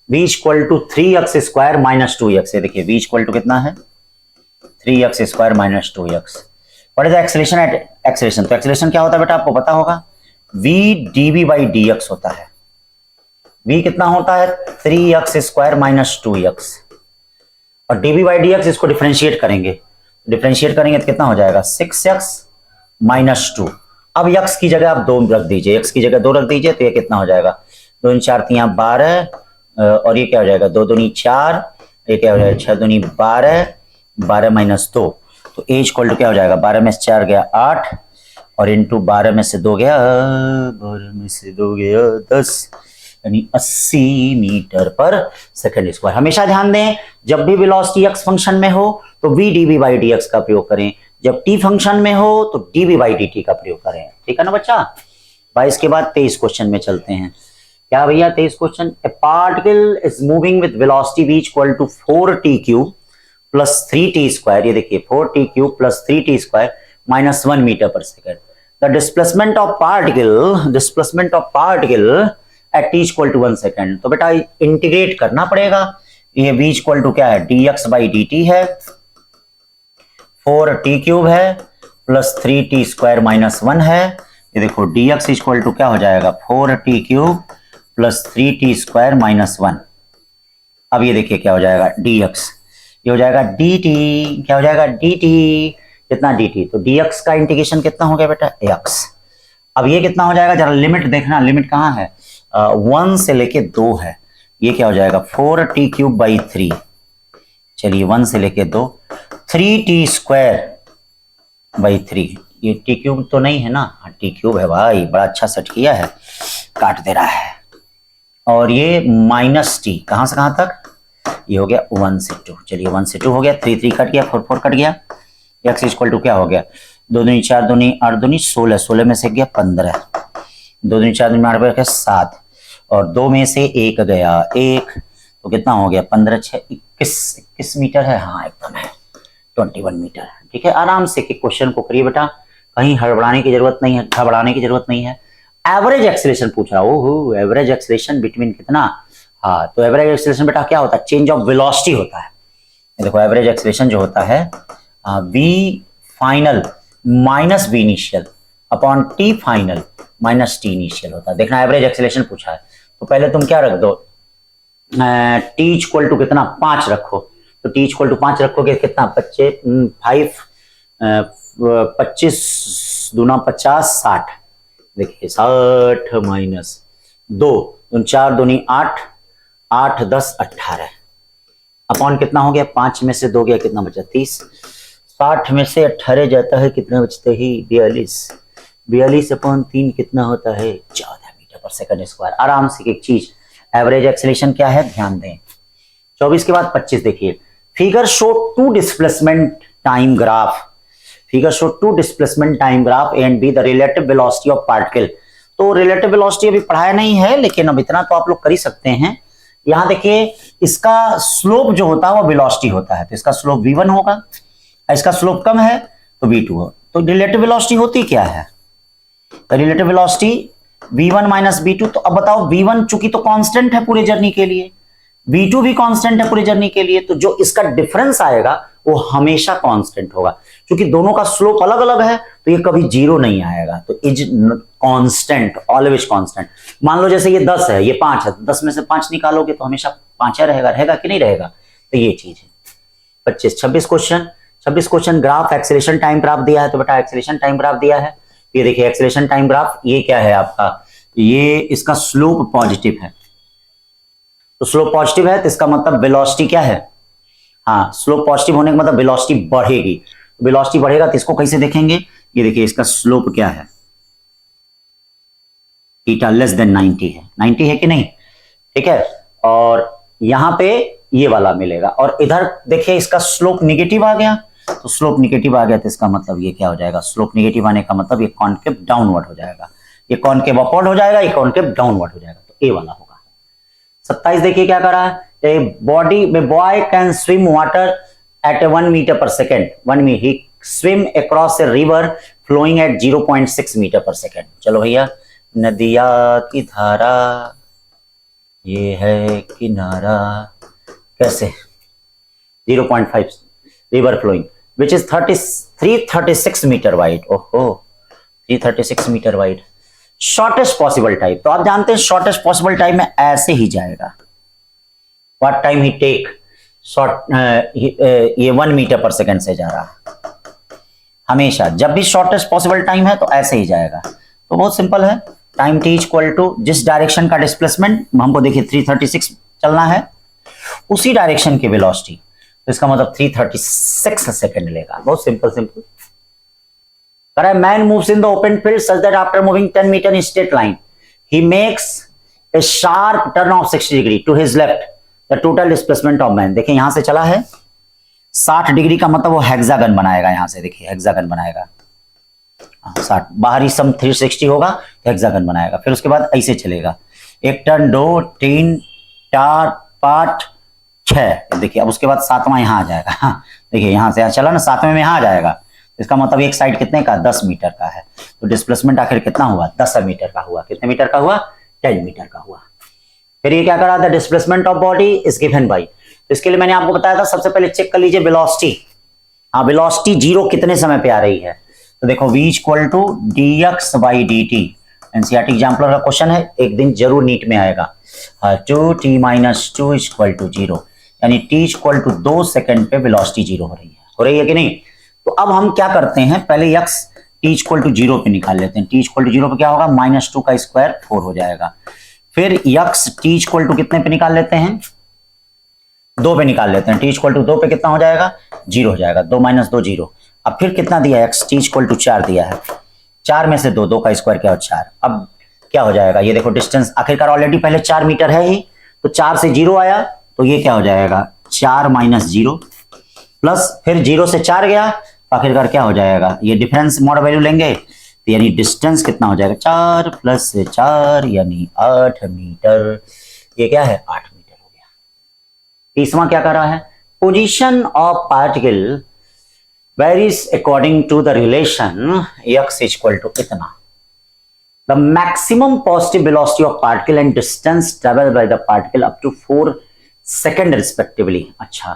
A: v equal to 3x square minus 2x, ये देखिए v इक्वल टू कितना है 3x square minus 2x। What is the acceleration at acceleration, तो एक्सेलरेशन क्या होता है बेटा आपको पता होगा, v dv बाई dx होता है, v कितना होता है 3x स्क्वायर माइनस 2x, और dv बाई dx इसको डिफरेंशिएट करेंगे, तो कितना हो जाएगा 6x माइनस 2। अब x की जगह आप 2 रख दीजिए, x की जगह 2 रख दीजिए, तो ये कितना हो जाएगा 2 4 3 12, और ये क्या हो जाएगा 2 दूनी 4, ये क्या हो जाएगा 6 दूनी 12, 12 माइनस 2, तो a इक्वल टू क्या हो जाएगा 12 में से 4 गया 8, और इंटू 12 में से 2 गया 10, यानी 80 मीटर पर सेकंड स्क्वायर। हमेशा ध्यान दें जब भी वेलोसिटी x फंक्शन में हो तो v dv बाई dx का प्रयोग करें, जब t फंक्शन में हो तो dv बाई dt का प्रयोग करें, ठीक है ना बच्चा। 22 के बाद 23 क्वेश्चन में चलते हैं। क्या भैया 23 question, a particle is moving with velocity v equal to 4t cube plus 3t square, ये देखिए 4t cube plus 3t square minus 1 metre per second, the displacement of particle at t equal to 1 second. तो बेटा इंटीग्रेट करना पड़ेगा, ये v इक्वल टू क्या है dx बाई dt है, 4t क्यूब है प्लस 3t स्क्वायर माइनस 1 है, ये देखो dx इक्वल टू क्या हो जाएगा 4t cube plus 3t square minus 1। अब ये देखिए क्या हो जाएगा dx, ये हो जाएगा dt, क्या हो जाएगा dt, कितना dt, तो dx का इंटीग्रेशन कितना हो गया बेटा x। अब ये कितना हो जाएगा, जरा लिमिट देखना, लिमिट कहाँ है 1 से लेके 2 है, ये क्या हो जाएगा 4t क्यूब बाई 3, चलिए 1 से लेके 2, 3t स्क्वायर बाई 3, ये t क्यूब तो नहीं है ना, t क्यूब है भाई, बड़ा अच्छा सेट किया है, काट दे रहा है, और ये माइनस टी कहां से कहां तक, ये हो गया 1 से 2, चलिए 1 से 2 हो गया, 3 3 कट गया, 4 4 कट गया, x इक्वल टू क्या हो गया 2 दूनी 4 दूनी 8 दूनी 16, 16 में से गया 15, 2 दूनी 4 दूनी 8 गया 7, और 2 में से 1 गया 1, तो कितना हो गया 15 6 21 मीटर है, हाँ एकदम है 21 मीटर, ठीक है। आराम से क्वेश्चन को करिए बेटा, कहीं हड़बड़ाने की जरूरत नहीं है, घबराने की जरूरत नहीं है। एवरेज एक्सेलरेशन पूछ रहा हूँ, एवरेज एक्सेलरेशन बिटवीन कितना, हाँ तो एवरेज एक्सेलरेशन बेटा क्या होता है चेंज ऑफ वेलोसिटी होता है, देखो एवरेज एक्सेलरेशन जो होता है v final minus v initial upon t final minus t initial होता है। देखना एवरेज एक्सेलरेशन पूछा है, तो पहले तुम क्या रख दो t इक्वल टू कितना 5 रखो, तो t इक्वल टू 5 रखोगे कितना 25 दूना 50 60, देखिए 60 माइनस 2 4 दूनी 8 8 10 18 अपॉन कितना हो गया 5 में से 2 गया कितना बचा 30, 60 में से 18 जाता है कितने बचते ही 42, 42 अपॉन 3 कितना होता है 14 मीटर पर सेकंड स्क्वायर। आराम से एक चीज एवरेज एक्सेलरेशन क्या है ध्यान दें। 24 के बाद 25 देखिए, figure show two displacement time graph, figure show two displacement time graph A and B the relative velocity of particle. तो रिलेटिव वेलोसिटी अभी पढ़ाया नहीं है, लेकिन अब इतना तो आप लोग कर ही सकते हैं। यहां देखिए इसका स्लोप जो होता है वो वेलोसिटी होता है, तो इसका स्लोप v1 होगा, इसका स्लोप कम है तो v2 हो। तो रिलेटिव वेलोसिटी होती क्या है? Relative velocity v1 minus v2। तो अब बताओ v1 चूंकि तो कांस्टेंट है पूरे जर्नी के लिए, v2 भी कांस्टेंट है पूरी जर्नी के लिए, तो जो इसका डिफरेंस आएगा वो हमेशा कांस्टेंट होगा। क्योंकि दोनों का स्लोप अलग अलग है तो ये कभी जीरो नहीं आएगा, तो इज कांस्टेंट, ऑलवेज कांस्टेंट। मान लो जैसे ये 10 है, ये 5 है, 10 में से 5 निकालोगे तो हमेशा 5 रहेगा, रहेगा कि नहीं रहेगा? तो ये चीज है। 26 question graph acceleration time graph दिया है। तो बेटा एक्सेलरेशन टाइम ग्राफ दिया है, ये देखिए एक्सेलरेशन टाइम ग्राफ, ये क्या है आपका, ये इसका स्लोप पॉजिटिव है। तो स्लोप पॉजिटिव है तो इसका मतलब वेलोसिटी क्या है? हाँ, स्लोप पॉजिटिव होने का मतलब वेलोसिटी बढ़ेगी। वेलोसिटी बढ़ेगा तो इसको कैसे देखेंगे? ये देखिए इसका स्लोप क्या है, थीटा लेस देन 90 है, 90 है कि नहीं? ठीक है, और यहां पे ये वाला मिलेगा, और इधर देखिए इसका स्लोप निगेटिव आ गया। तो स्लोप निगेटिव आ गया तो इसका मतलब ये क्या हो जाएगा? स्लोप निगेटिव आने का मतलब ये कॉनकेव डाउनवर्ड हो जाएगा, ये कॉनकेव अपवर्ड हो जाएगा, ये कॉनकेव डाउनवर्ड हो जाएगा। तो ए वाला होगा। 27 देखिए क्या कर रहा है, बॉडी में boy can swim water at 1 metre per second, 1 metre, he swim across a river flowing at 0.6 metre per second. चलो भैया, नदिया की धारा ये है किनारा, कैसे? 0.5 river flowing which is 336 metre wide. ओहो, 336 metre wide, shortest possible time. तो आप जानते हैं शॉर्टेस्ट पॉसिबल टाइम में ऐसे ही जाएगा। व्हाट टाइम ही टेक, ये 1 मीटर पर सेकेंड से जा रहा, हमेशा जब भी शॉर्टेस्ट पॉसिबल टाइम है तो ऐसे ही जाएगा। तो बहुत सिंपल है, टाइम टी इक्वल टू जिस डायरेक्शन का डिस्प्लेसमेंट हमको देखिए 336 चलना है, उसी डायरेक्शन की वेलोसिटी, तो इसका मतलब 336 सेकेंड लेगा। बहुत सिंपल। Man moves in the open field such that after moving 10 metre in straight line he makes a sharp turn of 60 degree to his left, the total displacement of man. देखिए यहां से चला है 60 डिग्री का मतलब वो हेक्सागन बनाएगा, यहां से देखिए हेक्सागन बनाएगा, 60 बाहरी सम 360 होगा, हेक्सागन बनाएगा। फिर उसके बाद ऐसे चलेगा, 1 टर्न 2 3 4 5 6, देखिए अब उसके बाद 7वां यहां आ जाएगा। देखिए यहां से चला ना, 7वें में यहां आ जाएगा, इसका मतलब एक साइड कितने का, 10 मीटर का है। तो डिस्प्लेसमेंट आखिर कितना हुआ, 10 मीटर का हुआ। कितने मीटर का हुआ? 10 मीटर का हुआ। फिर ये क्या करा था, displacement of body is given by, तो इसके लिए मैंने आपको बताया था, सबसे पहले चेक कर लीजिए वेलोसिटी। हाँ, वेलोसिटी जीरो कितने समय पे आ रही है, तो देखो v equal to dx by dt, NCERT example का क्वेश्चन है, एक दिन जरूर नीट में आएगा। 2t माइनस 2 इक्वल टू 0, यानी t इक्वल टू 2 सेकेंड पे वेलोसिटी जीरो हो रही है कि नहीं? तो अब हम क्या करते हैं, पहले x t इक्वल टू 0 पे निकाल लेते हैं। t इक्वल टू 0 पे क्या होगा, -2 का स्क्वायर 4 हो जाएगा। फिर x t इक्वल टू कितने पे निकाल लेते हैं, 2 पे निकाल लेते हैं। t इक्वल टू 2 पे कितना हो जाएगा, 0 हो जाएगा, 2 - 2 0। अब फिर कितना दिया, x t इक्वल टू 4 दिया है, 4 में से 2 का स्क्वायर क्या हो, 4। अब क्या हो जाएगा, ये देखो डिस्टेंस आखिरकार ऑलरेडी पहले 4 मीटर है ही, तो 4 से 0 आया तो ये क्या हो जाएगा, 4 - 0 प्लस फिर 0 से 4 गया तो आखिरकार क्या हो जाएगा, ये डिफरेंस मॉड वैल्यू लेंगे, तो यानी डिस्टेंस कितना हो जाएगा, 4 + 4 यानी 8 मीटर। ये क्या है, 8 मीटर हो गया। तीसवां क्या कर रहा है, position of particle varies according to the relation x equal to इतना, the maximum positive velocity of particle and distance travel by the particle up to 4 second respectively. अच्छा,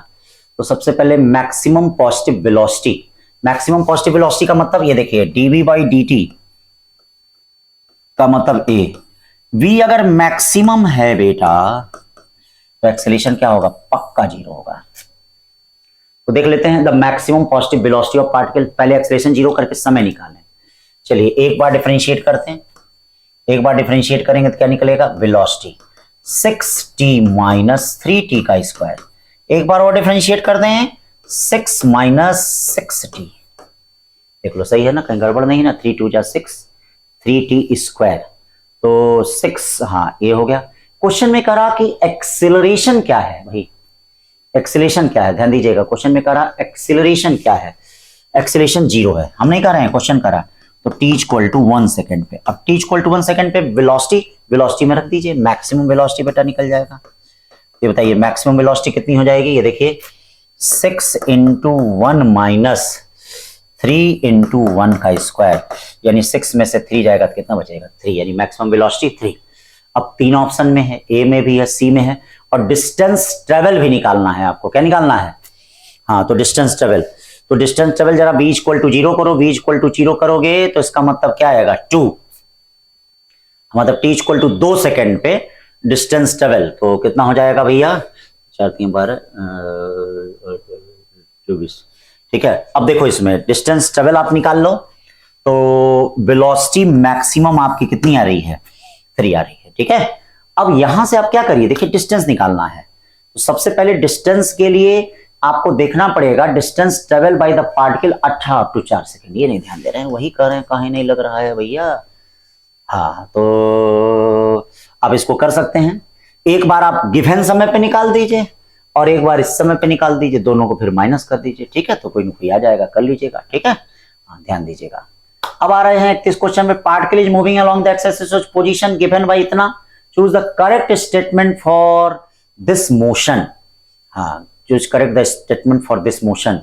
A: तो सबसे पहले maximum positive velocity, maximum positive velocity का मतलब ये देखिए dv बाई dt का मतलब a, v अगर मैक्सिमम है बेटा तो एक्सेलरेशन क्या होगा, पक्का 0 होगा। तो देख लेते हैं the maximum positive velocity of particle, पहले एक्सेलरेशन 0 करके समय निकालें। चलिए एक बार डिफरेंशिएट करते हैं, एक बार डिफरेंशिएट करेंगे तो क्या निकलेगा, वेलोसिटी 6t - 3t का स्क्वायर। एक बार और डिफरेंशिएट कर दें, 6 - 6t, देख लो सही है ना, कहीं गड़बड़ नहीं है ना, 3 × 2 = 6, 3t स्क्वायर, तो 6, हाँ ये हो गया। क्वेश्चन में करा कि एक्सीलरेशन क्या है भाई, एक्सीलरेशन क्या है, ध्यान दीजिएगा, क्वेश्चन में करा एक्सीलरेशन क्या है। एक्सेलरेशन 0 है, हम नहीं कर रहे हैं, क्वेश्चन करा तो t इक्वल टू 1 सेकेंड पे। अब t इक्वल टू 1 सेकेंड पे वेलोसिटी में रख दीजिए, मैक्सिमम वेलोसिटी बेटा निकल जाएगा। ये बताइए मैक्सिमम वेलोसिटी कितनी हो जाएगी, ये देखिए 6 इंटू 1 माइनस 3 इंटू 1 का स्क्वायर, यानी 6 में से 3 जाएगा तो कितना बचेगा 3, यानी मैक्सिमम वेलोसिटी 3। अब 3 ऑप्शन में है, ए में भी है, सी में है, और डिस्टेंस ट्रेवल भी निकालना है आपको। क्या निकालना है, हाँ तो डिस्टेंस ट्रेवल, तो डिस्टेंस ट्रेवल जरा v इक्वल टू 0 करो, v इक्वल टू 0 करोगे तो इसका मतलब क्या आएगा 2, मतलब t इक्वल टू 2 सेकेंड पे डिस्टेंस ट्रेवल, तो कितना हो जाएगा भैया 4 3 12 24। ठीक है, अब देखो इसमें डिस्टेंस ट्रेवल आप निकाल लो, तो वेलोसिटी मैक्सिमम आपकी कितनी आ रही है 3 आ रही है। ठीक है, अब यहां से आप क्या करिए, देखिए डिस्टेंस निकालना है, तो सबसे पहले डिस्टेंस के लिए आपको देखना पड़ेगा distance travel by the particle 18 up to 4 second. ये नहीं ध्यान दे रहे हैं, वही कर रहे हैं, कहीं नहीं लग रहा है भैया। हाँ तो आप इसको कर सकते हैं, एक बार आप गिवन समय पे निकाल दीजिए और एक बार इस समय पे निकाल दीजिए, दोनों को फिर माइनस कर दीजिए। ठीक है, तो कोई ना कोई आ जाएगा, कर लीजिएगा। ठीक है, हाँ ध्यान दीजिएगा। अब आ रहे हैं 31 क्वेश्चन में, particle is moving along the x position given by इतना, choose the correct statement for this motion. हाँ, choose correct the statement for this motion.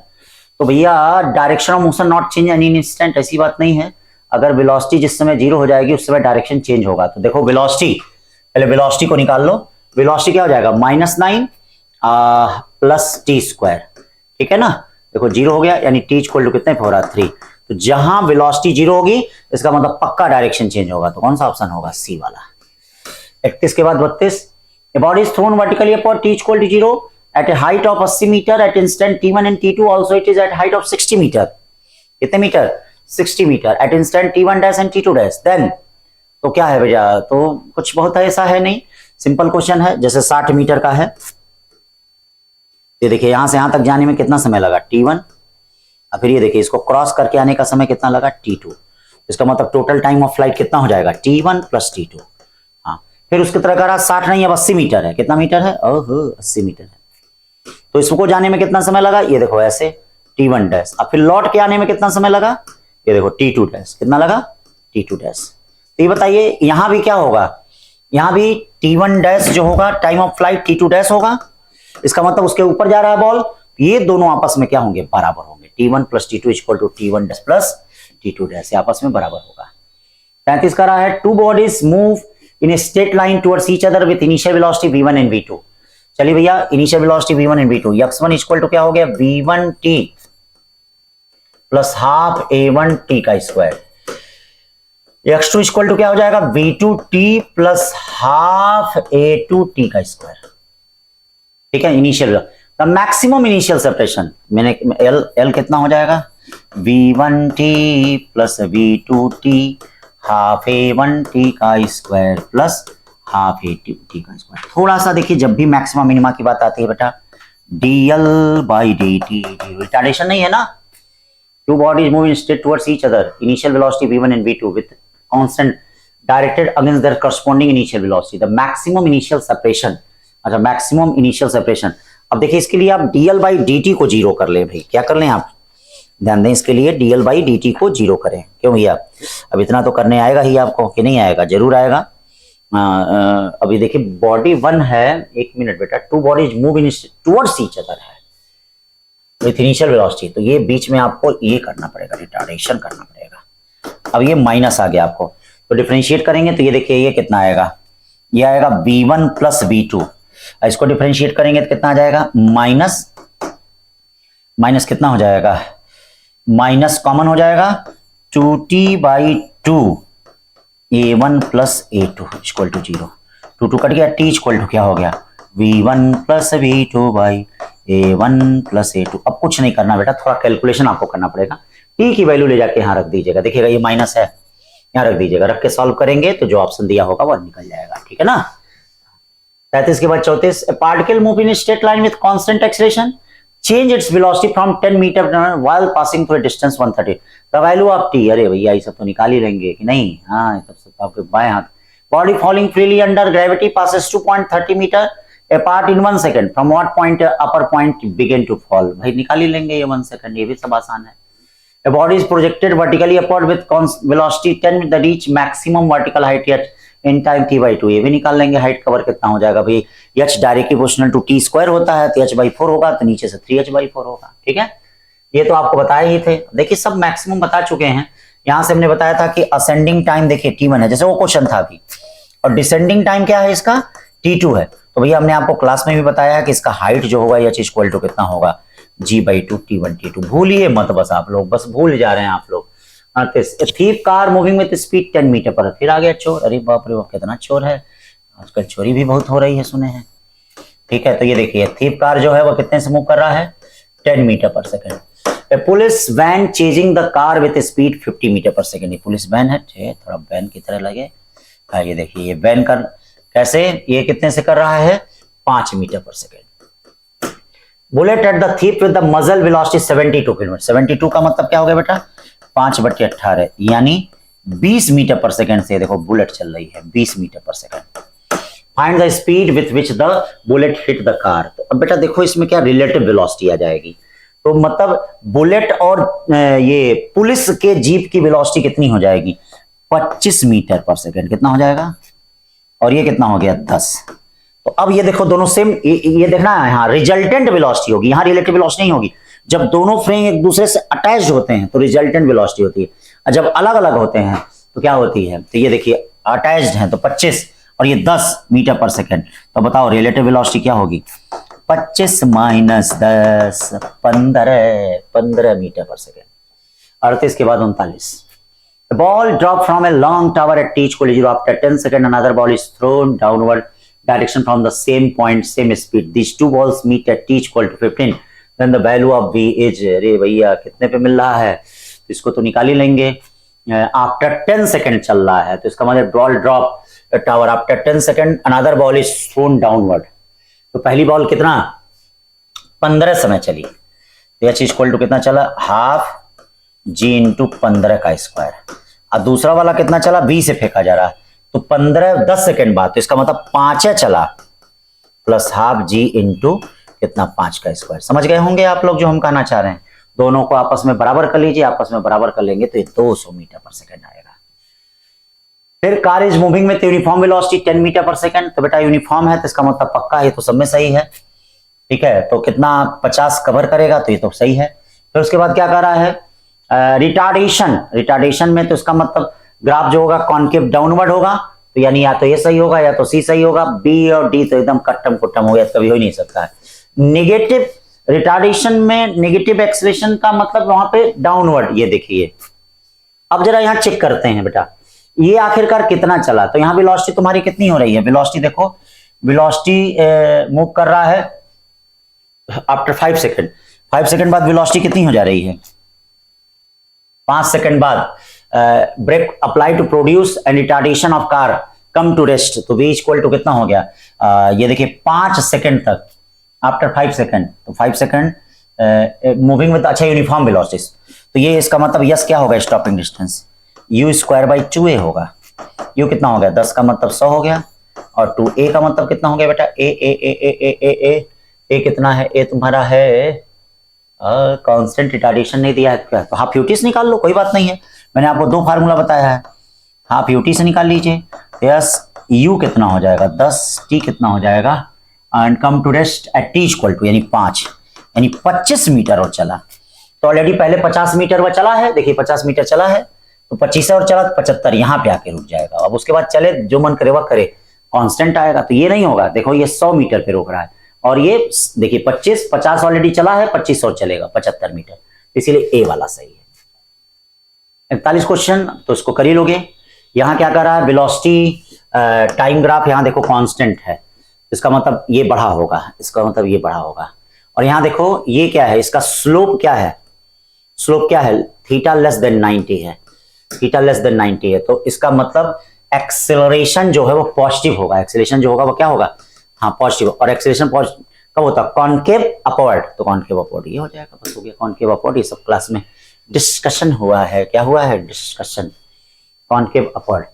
A: तो भैया direction of motion not change any instant, ऐसी बात नहीं है, अगर वेलोसिटी जिस समय 0 हो जाएगी उस समय डायरेक्शन चेंज होगा। तो देखो वेलोसिटी, पहले वेलोसिटी को निकाल लो, वेलोसिटी क्या हो जाएगा -9 प्लस टी स्क्वायर। ठीक है ना, देखो 0 हो गया, यानी टी इक्वल टू कितने पे हो रहा 3, तो जहां वेलोसिटी 0 होगी इसका मतलब पक्का डायरेक्शन चेंज होगा, तो कौन सा ऑप्शन होगा, सी वाला। 31 के बाद 32, a body is thrown vertically upward, t equal to 0 at a height of 80 meter at instant t1 and t2, also it is at height of 60 meter। कितने मीटर, 60 मीटर at instant t1 dash and t2 dash। then तो क्या है भैया, तो कुछ बहुत ऐसा है नहीं, सिंपल क्वेश्चन है। जैसे 60 मीटर का है, ये देखिए यहां से यहां तक जाने में कितना समय लगा t1, और फिर ये देखिए इसको क्रॉस करके आने का समय कितना लगा t2, इसका मतलब टोटल टाइम ऑफ फ्लाइट कितना हो जाएगा t1 प्लस t2। फिर उसकी तरह करा 60 नहीं, अब 80 मीटर है, कितना मीटर है, ओहो 80 मीटर है, तो इसको जाने में कितना समय लगा, ये देखो ऐसे t1 डैश, अब फिर लौट के आने में कितना समय लगा, ये देखो t2 डैश, कितना लगा t2 डैश। तो ये बताइए यहां भी क्या होगा, यहां भी t1 डैश जो होगा time of flight t2 dash होगा, इसका मतलब उसके ऊपर जा रहा है बॉल, ये दोनों आपस में क्या होंगे, बराबर होंगे, t1 plus t2 equal to t1 dash plus t2 dash, आपस में बराबर होगा। 33 का रहा है, two bodies move in a straight line towards each other with initial velocity v1 and v2। चलिए भैया initial velocity v1 and v2, x1 equal to क्या हो गया v1t प्लस हाफ a1t का स्क्वायर, x2 इक्वल टू क्या हो जाएगा v2t प्लस हाफ a2t का स्क्वायर। ठीक है, initial the maximum initial separation, मैंने l कितना हो जाएगा v1t plus v2t half a1t का स्क्वायर प्लस हाफ a2t का स्क्वायर। थोड़ा सा देखिए, जब भी मैक्सिमम मिनिमा की बात आती है बेटा dl बाई dt, रिटार्डेशन नहीं है ना, two bodies moving straight towards each other, initial velocity v1 and v2 with constant directed against their corresponding initial velocity, the maximum initial separation. अच्छा, मैक्सिमम इनिशियल सेपरेशन, अब देखिए इसके लिए आप dl बाई dt को 0 कर ले भाई, क्या कर लें आप, ध्यान दें, इसके लिए dl बाई dt को 0 करें। क्यों भैया, अब इतना तो करने आएगा ही आपको, कि नहीं आएगा, जरूर आएगा। अभी देखिए बॉडी 1 है, एक मिनट बेटा, to bodies move in towards each other है विथ इनिशियल वेलोसिटी, तो ये बीच में आपको ये करना पड़ेगा, रिटार्डेशन करना पड़ेगा। अब ये माइनस आ गया आपको, तो डिफरेंशिएट करेंगे तो ये देखिए ये कितना आएगा, ये आएगा v1 प्लस v2, इसको डिफरेंशिएट करेंगे तो कितना आ जाएगा माइनस, माइनस कितना हो जाएगा, माइनस कॉमन हो जाएगा 2t by 2 a1 plus a2 equal to 0, 2 cut गया, t इक्वल टू क्या हो गया v1 plus v2 by a1 plus a2। अब कुछ नहीं करना बेटा, थोड़ा कैलकुलेशन आपको करना पड़ेगा, t की वैल्यू ले जाके यहाँ रख दीजिएगा, देखिएगा ये माइनस है, यहाँ रख दीजिएगा, रख के सॉल्व करेंगे तो जो ऑप्शन दिया होगा वो निकल जाएगा। ठीक है ना, 33 के बाद 34, particle move in straight line with constant acceleration, change its velocity from 10 meter per hour while passing through a distance 130, the value of t, अरे भैया ये सब तो निकाल ही लेंगे कि नहीं, हाँ तब सब आपके बाएं हाथ, body falling freely under gravity passes 2.30 meter apart in 1 second from what point upper point begin to fall, भाई निकाल ही लेंगे ये 1 सेकंड, ये भी सब आसान है। A body is projected vertically upward with velocity 10 that reach maximum vertical height at in time t/2। ये भी निकाल लेंगे हाइट कवर कितना हो जाएगा भाई, h directly proportional to t square होता है तो h/4 होगा, तो नीचे से 3h/4 होगा। ठीक है, ये तो आपको बताए ही थे। देखिए सब मैक्सिमम बता चुके हैं। यहां से हमने बताया था कि असेंडिंग टाइम देखिए t1 है, जैसे वो क्वेश्चन था अभी, और डिसेंडिंग टाइम क्या है इसका, t2 है। तो भैया हमने आपको क्लास में भी बताया है कि इसका हाइट जो होगा h इक्वल टू कितना होगा, g/2 t1 t2। भूलिए मत बस आप लोग, बस भूल जा रहे हैं आप लोग। थीप car moving with speed 10 meter per. फिर आ गया चोर, अरे बाप रे बाप कितना चोर है आजकल, चोरी भी बहुत हो रही है सुने हैं। ठीक है, तो ये देखिए थीप कार जो है वो कितने से मूव कर रहा है, 10 meter per second. Police van chasing the car with speed 50 meter per second. ये पुलिस वैन है, थोड़ा वैन की तरह लगे। हाँ ये देखिए ये वैन कर कैसे, ये कितने से कर रहा है, 5 metre per second. Bullet at the thief with the मजल वेलोसिटी 72 किलोमीटर। 72 का मतलब क्या हो गया बेटा, 5/18 यानी 20 मीटर पर सेकेंड से देखो बुलेट चल रही है, 20 metre per second. Find the speed with which the bullet hit the car. तो अब बेटा देखो इसमें क्या रिलेटिव वेलोसिटी आ जाएगी, तो मतलब बुलेट और ये पुलिस के जीप की वेलोसिटी कितनी हो जाएगी, 25 मीटर पर सेकेंड। कितना हो जाएगा, और ये कितना हो गया 10। तो अब ये देखो दोनों सेम, ये देखना है यहाँ रिजल्टेंट वेलोसिटी होगी, यहाँ रिलेटिव वेलोसिटी नहीं होगी। जब दोनों फ्रेम एक दूसरे से अटैच्ड होते हैं तो रिजल्टेंट वेलोसिटी होती है, और जब अलग अलग होते हैं तो क्या होती है, तो ये देखिए अटैच्ड है तो 25 और ये 10 मीटर पर सेकेंड। तो बताओ रिलेटिव वेलोसिटी क्या होगी, 25 माइनस 10 15 मीटर पर सेकेंड। 38 के बाद 39। The ball dropped from a long tower at t equal to 0 after 10 seconds. Another ball is thrown downward direction from the same point, same speed. These two balls meet at t equal to 15. Then the value of v is, अरे भैया कितने पे मिल रहा है, तो इसको तो निकाल ही लेंगे। आफ्टर 10 सेकेंड चल रहा है तो इसका मतलब ball drop tower after 10 second, another ball is throne downward. तो पहली बॉल कितना 15 समय चली, तो h इक्वल टू कितना चला, हाफ g इंटू 15 का स्क्वायर। और दूसरा वाला कितना चला, 20 से फेंका जा रहा है तो 10 सेकेंड बाद, तो इसका मतलब 5 चला प्लस हाफ g इंटू कितना 5 का स्क्वायर। समझ गए होंगे आप लोग जो हम कहना चाह रहे हैं। दोनों को आपस में बराबर कर लीजिए, आपस में बराबर कर लेंगे तो ये 200 मीटर पर सेकेंड आएगा। फिर car is moving with uniform velocity 10 meter per second. तो बेटा यूनिफॉर्म है तो इसका मतलब पक्का है, तो सब में सही है। ठीक है, तो कितना 50 कवर करेगा, तो ये तो सही है। फिर उसके बाद क्या कर रहा है, रिटार्डेशन में तो इसका मतलब ग्राफ जो होगा कॉन्केव डाउनवर्ड होगा, तो यानी या तो ये सही होगा या तो सी सही होगा। बी और डी तो एकदम कट्टम कुट्टम हो गया, कभी हो ही नहीं सकता है। नेगेटिव रिटार्डेशन में नेगेटिव एक्सेलरेशन का मतलब वहां पे डाउनवर्ड, ये देखिए। अब जरा यहां चेक करते हैं बेटा ये आखिरकार कितना चला। तो यहां वेलोसिटी तुम्हारी कितनी हो रही है, वेलोसिटी देखो, वेलोसिटी मूव कर रहा है आफ्टर 5 सेकेंड। 5 सेकेंड बाद वेलोसिटी कितनी हो जा रही है, 5 सेकेंड बाद brake apply to produce and retardation of car come to rest. तो v इक्वल टू कितना हो गया, ये देखिए 5 सेकेंड तक आफ्टर 5 सेकेंड, तो 5 सेकेंड मूविंग विद अच्छा यूनिफॉर्म वेलोसिटी। तो ये इसका मतलब यस क्या होगा, stopping distance u square by 2a होगा। u कितना हो गया 10 का मतलब 100 हो गया, और 2a का मतलब कितना हो गया बेटा, a कितना है, a तुम्हारा है कांस्टेंट रिटार्डेशन नहीं दिया है क्या, तो हाफ यूटी से निकाल लो, कोई बात नहीं है। मैंने आपको 2 फार्मूला बताया है, हाफ यूटी से निकाल लीजिए। यस u कितना हो जाएगा 10, t कितना हो जाएगा, and come to rest at t equal to यानी 5 यानी 25 मीटर और चला। तो ऑलरेडी पहले 50 मीटर वह चला है, देखिए 50 मीटर चला है तो 25 और चला तो 75 यहाँ पे आके रुक जाएगा। अब उसके बाद चले जो मन करे वह करे, कांस्टेंट आएगा। तो ये नहीं होगा, देखो ये 100 मीटर पे रोक रहा है, और ये देखिए 50 ऑलरेडी चला है, 25 और चलेगा 75 मीटर, इसीलिए ए वाला सही है। 41 क्वेश्चन तो इसको कर ही लोगे। यहाँ क्या कर रहा है, वेलोसिटी टाइम ग्राफ, यहाँ देखो कांस्टेंट है, इसका मतलब ये बढ़ा होगा, इसका मतलब ये बढ़ा होगा। और यहाँ देखो ये क्या है, इसका स्लोप क्या है, स्लोप क्या है, थीटा लेस देन 90 है, थीटा लेस देन 90 है। तो इसका मतलब एक्सेलरेशन जो है वो पॉजिटिव होगा, एक्सेलरेशन जो होगा वो क्या होगा, हाँ पॉजिटिव। और एक्सेलरेशन कब होता है, कॉनकेव अपवर्ड, तो कॉनकेव अपवर्ड ये हो जाएगा, बस हो गया कॉनकेव अपवर्ड। ये सब क्लास में डिस्कशन हुआ है, क्या हुआ है डिस्कशन, कॉनकेव अपवर्ड।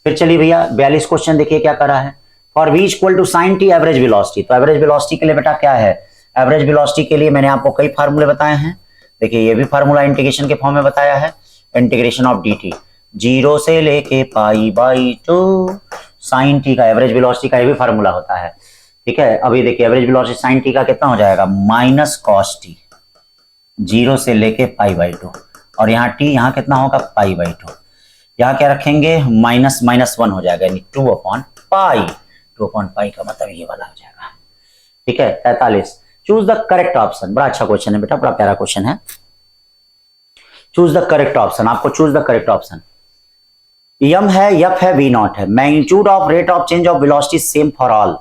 A: फिर चलिए भैया 42 क्वेश्चन देखिए क्या कर रहा है, for v equal to sin t average velocity. तो एवरेज वेलोसिटी के लिए बेटा क्या है, एवरेज वेलोसिटी के लिए मैंने आपको कई फार्मूले बताए हैं, देखिए ये भी फार्मूला इंटीग्रेशन के फॉर्म में बताया है, इंटीग्रेशन ऑफ dt 0 से लेके π/2 sin t का एवरेज वेलोसिटी का ये भी फार्मूला होता है, ठीक है। अभी देखिए एवरेज वेलोसिटी sin t का कितना हो जाएगा माइनस cos t 0 से लेके π/2 और यहाँ t यहाँ कितना होगा π/2, यहाँ क्या रखेंगे माइनस माइनस 1 हो जाएगा यानी 2/π का मतलब ये वाला हो जाएगा, ठीक है। 43 चूज द करेक्ट ऑप्शन, बड़ा अच्छा क्वेश्चन है बेटा, बड़ा प्यारा क्वेश्चन है। चूज द करेक्ट ऑप्शन, आपको choose the correct option. m है, f है, v0 है, magnitude of rate of change of velocity same for all.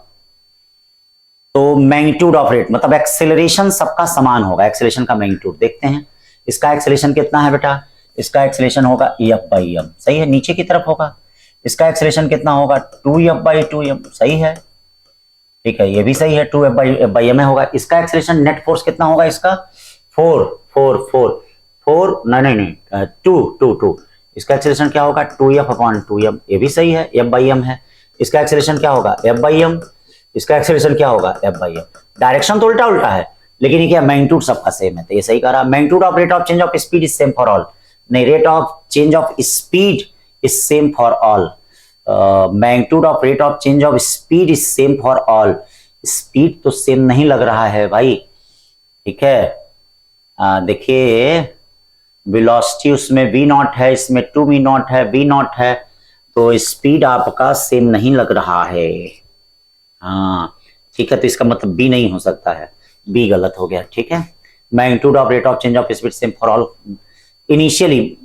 A: तो मैग्नीट्यूड ऑफ रेट मतलब एक्सेलरेशन सबका समान होगा, एक्सेलरेशन का मैग्नीट्यूड देखते हैं। इसका एक्सेलरेशन कितना है बेटा, इसका एक्सेलरेशन होगा f/m, सही है, नीचे की तरफ होगा। इसका एक्सेलरेशन कितना होगा 2f/2m, सही है, ठीक है, ये भी सही है 2f/m होगा। इसका एक्सेलरेशन नेट फोर्स कितना होगा इसका 2 इसका एक्सेलरेशन क्या होगा 2f/2m, ये भी सही है, f/m है। इसका एक्सेलरेशन क्या होगा f/m, इसका एक्सेलरेशन क्या होगा f/m। डायरेक्शन तो उल्टा उल्टा है लेकिन ये क्या मैग्नीट्यूड सबका सेम है, तो ये सही कह रहा। Magnitude of rate of change of speed is same for all, नहीं rate of change of speed is same for all. Magnitude of rate of change of speed is same for all, speed तो सेम नहीं लग रहा है भाई, ठीक है। देखिए वेलोसिटी उसमें v0 है, इसमें 2v0 है, v0 है, तो स्पीड आपका सेम नहीं लग रहा है, हाँ ठीक है, तो इसका मतलब b नहीं हो सकता है, b गलत हो गया, ठीक है। Magnitude of rate of change of speed same for all. Initially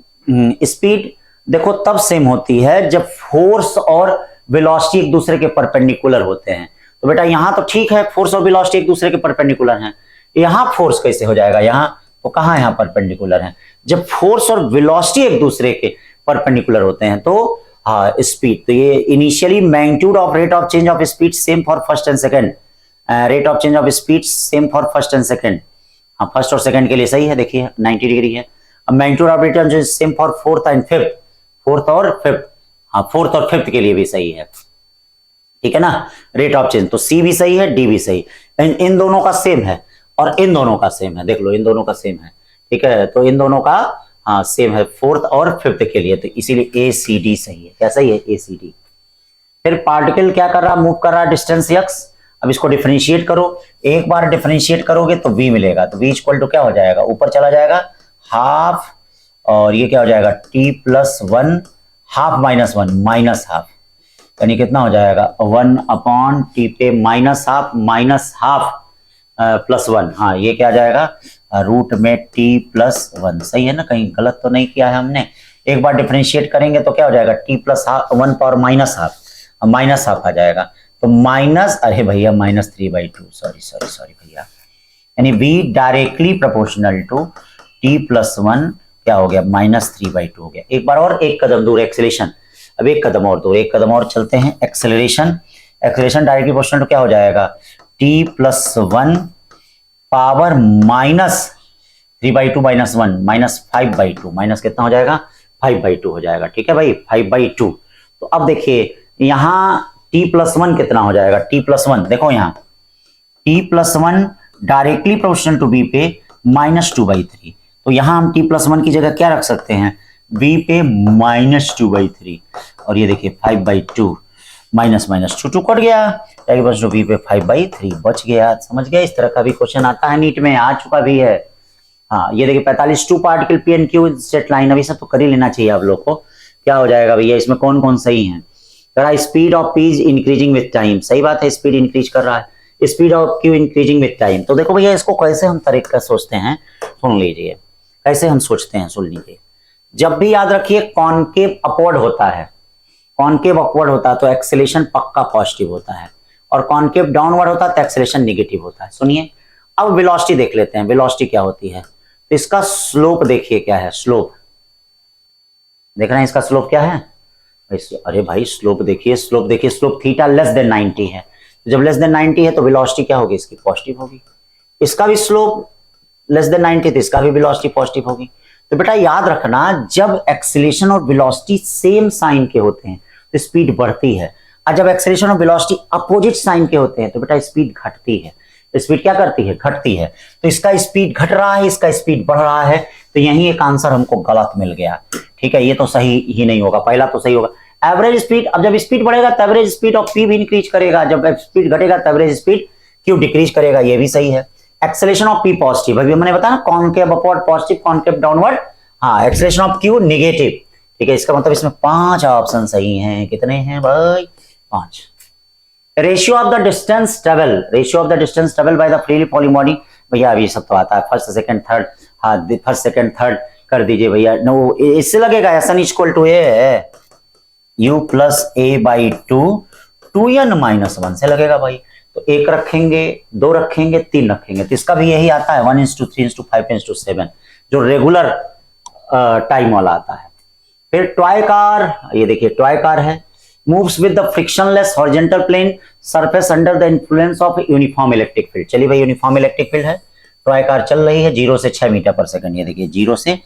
A: speed देखो तब सेम होती है जब फोर्स और वेलोसिटी एक दूसरे के परपेंडिकुलर होते हैं। तो बेटा यहाँ तो ठीक है फोर्स और वेलोसिटी एक दूसरे के परपेंडिकुलर हैं, यहाँ फोर्स कैसे हो जाएगा, यहाँ तो कहाँ यहाँ परपेंडिकुलर है। जब फोर्स और वेलोसिटी एक दूसरे के परपेंडिकुलर होते हैं तो हाँ स्पीड, तो ये initially magnitude of rate of change of speed same for first and second, rate of change of speed same for first and second, हाँ फर्स्ट और सेकंड के लिए सही है, देखिए 90 डिग्री है। अब magnitude of rate of change same for fourth and fifth, fourth और फिफ्थ, हाँ फोर्थ और फिफ्थ के लिए भी सही है, ठीक है ना। रेट ऑफ चेंज तो सी भी सही है, डी भी सही, इन दोनों का सेम है और इन दोनों का सेम है, देख लो इन दोनों का सेम है, ठीक है, तो इन दोनों का हाँ सेम है फोर्थ और फिफ्थ के लिए, तो इसीलिए ए सी डी सही है, क्या सही है ए सी डी। फिर पार्टिकल क्या कर रहा, मूव कर रहा डिस्टेंस x, अब इसको डिफरेंशिएट करो, एक बार डिफरेंशिएट करोगे तो v मिलेगा, तो v इक्वल टू क्या हो जाएगा ऊपर चला जाएगा हाफ और ये क्या हो जाएगा t+1 हाफ -1 -हाफ, यानी कितना हो जाएगा 1/t पे -हाफ +1, हाँ ये क्या जाएगा रूट में t+1, सही है ना, कहीं गलत तो नहीं किया है हमने। एक बार डिफरेंशिएट करेंगे तो क्या हो जाएगा t+1 पावर -हाफ आ जाएगा, तो माइनस अरे भैया -3/2, सॉरी भैया, यानी v directly proportional to t+1 क्या हो गया -3/2 हो गया। एक बार और एक कदम दूर एक्सेलरेशन, अब एक कदम और दूर, एक कदम और चलते हैं। एक्सेलरेशन डायरेक्टली प्रोपोर्शनल टू क्या हो जाएगा t+1 पावर -3/2 -1 -5/2, माइनस कितना हो जाएगा 5/2 हो जाएगा, ठीक है भाई 5/2। तो अब देखिए यहाँ t+1 कितना हो जाएगा, t+1 देखो यहाँ t+1 directly proportional to b पे -2/3, तो यहाँ हम t+1 की जगह क्या रख सकते हैं b पे -2/3 और ये देखिए 5/2 -2 कट गया, बस v पे 5/3 बच गया, समझ गया। इस तरह का भी क्वेश्चन आता है नीट में, आ चुका भी है। हाँ ये देखिए 45 two particle P and Q set line, अभी सब तो कर ही लेना चाहिए आप लोग को। क्या हो जाएगा भैया इसमें कौन कौन सही है, speed of P is increasing with time, सही बात है, स्पीड इंक्रीज कर रहा है, speed of Q increasing with time. तो देखो भैया इसको कैसे हम तरीका सोचते हैं सुन लीजिए, कैसे हम सोचते हैं सुन लीजिए। जब भी याद रखिए कॉनकेव अपवर्ड होता है, कॉनकेव अपवर्ड होता है तो एक्सेलरेशन पक्का पॉजिटिव होता है, और कॉनकेव डाउनवर्ड होता है तो एक्सेलरेशन नेगेटिव होता है। सुनिए अब वेलोसिटी देख लेते हैं, वेलोसिटी क्या होती है, तो इसका स्लोप देखिए क्या है, स्लोप देख रहे हैं, इसका स्लोप क्या है, अरे भाई स्लोप देखिए, स्लोप थीटा लेस देन 90 है, तो जब लेस देन 90 है तो वेलोसिटी क्या होगी इसकी पॉजिटिव होगी। इसका भी स्लोप लेस देन 90 तो इसका भी वेलोसिटी पॉजिटिव होगी। तो बेटा याद रखना जब एक्सेलरेशन और वेलोसिटी सेम साइन के होते हैं तो स्पीड बढ़ती है, और जब एक्सेलरेशन और वेलोसिटी अपोजिट साइन के होते हैं तो बेटा स्पीड घटती है। स्पीड क्या करती है, घटती है। तो इसका स्पीड घट रहा है, इसका स्पीड बढ़ रहा है, तो यही एक आंसर हमको गलत मिल गया। ठीक है, ये तो सही ही नहीं होगा, पहला तो सही होगा। एवरेज स्पीड, अब जब स्पीड बढ़ेगा तो एवरेज स्पीड ऑफ पी भी इंक्रीज करेगा, जब स्पीड घटेगा तो एवरेज स्पीड क्यू डिक्रीज करेगा, ये भी सही है। एक्सेलरेशन ऑफ पी पॉजिटिव, अभी मैंने बताया ना, concave upward positive, concave downward. हाँ, एक्सेलरेशन ऑफ क्यू नेगेटिव। ठीक है, इसका मतलब इसमें 5 ऑप्शन सही हैं। कितने हैं भाई? 5। Ratio of the distance travel, ratio of the distance travel by the freely falling body, भैया अभी सब तो आता है, फर्स्ट सेकंड थर्ड। हाँ, फर्स्ट सेकंड थर्ड कर दीजिए भैया। नो, इससे लगेगा s n equal to a u plus a by 2n minus 1 से लगेगा भाई। तो 1 रखेंगे, 2 रखेंगे, 3 रखेंगे, तो इसका भी यही आता है 1:3:5:7, जो रेगुलर टाइम वाला आता है। फिर टॉय कार, ये देखिए टॉय कार है, moves with the frictionless horizontal plane surface under the influence of uniform electric field. चलिए भाई, यूनिफॉर्म इलेक्ट्रिक फील्ड है, टॉय कार चल रही है 0 से 6 मीटर पर सेकंड। ये देखिए 0 से,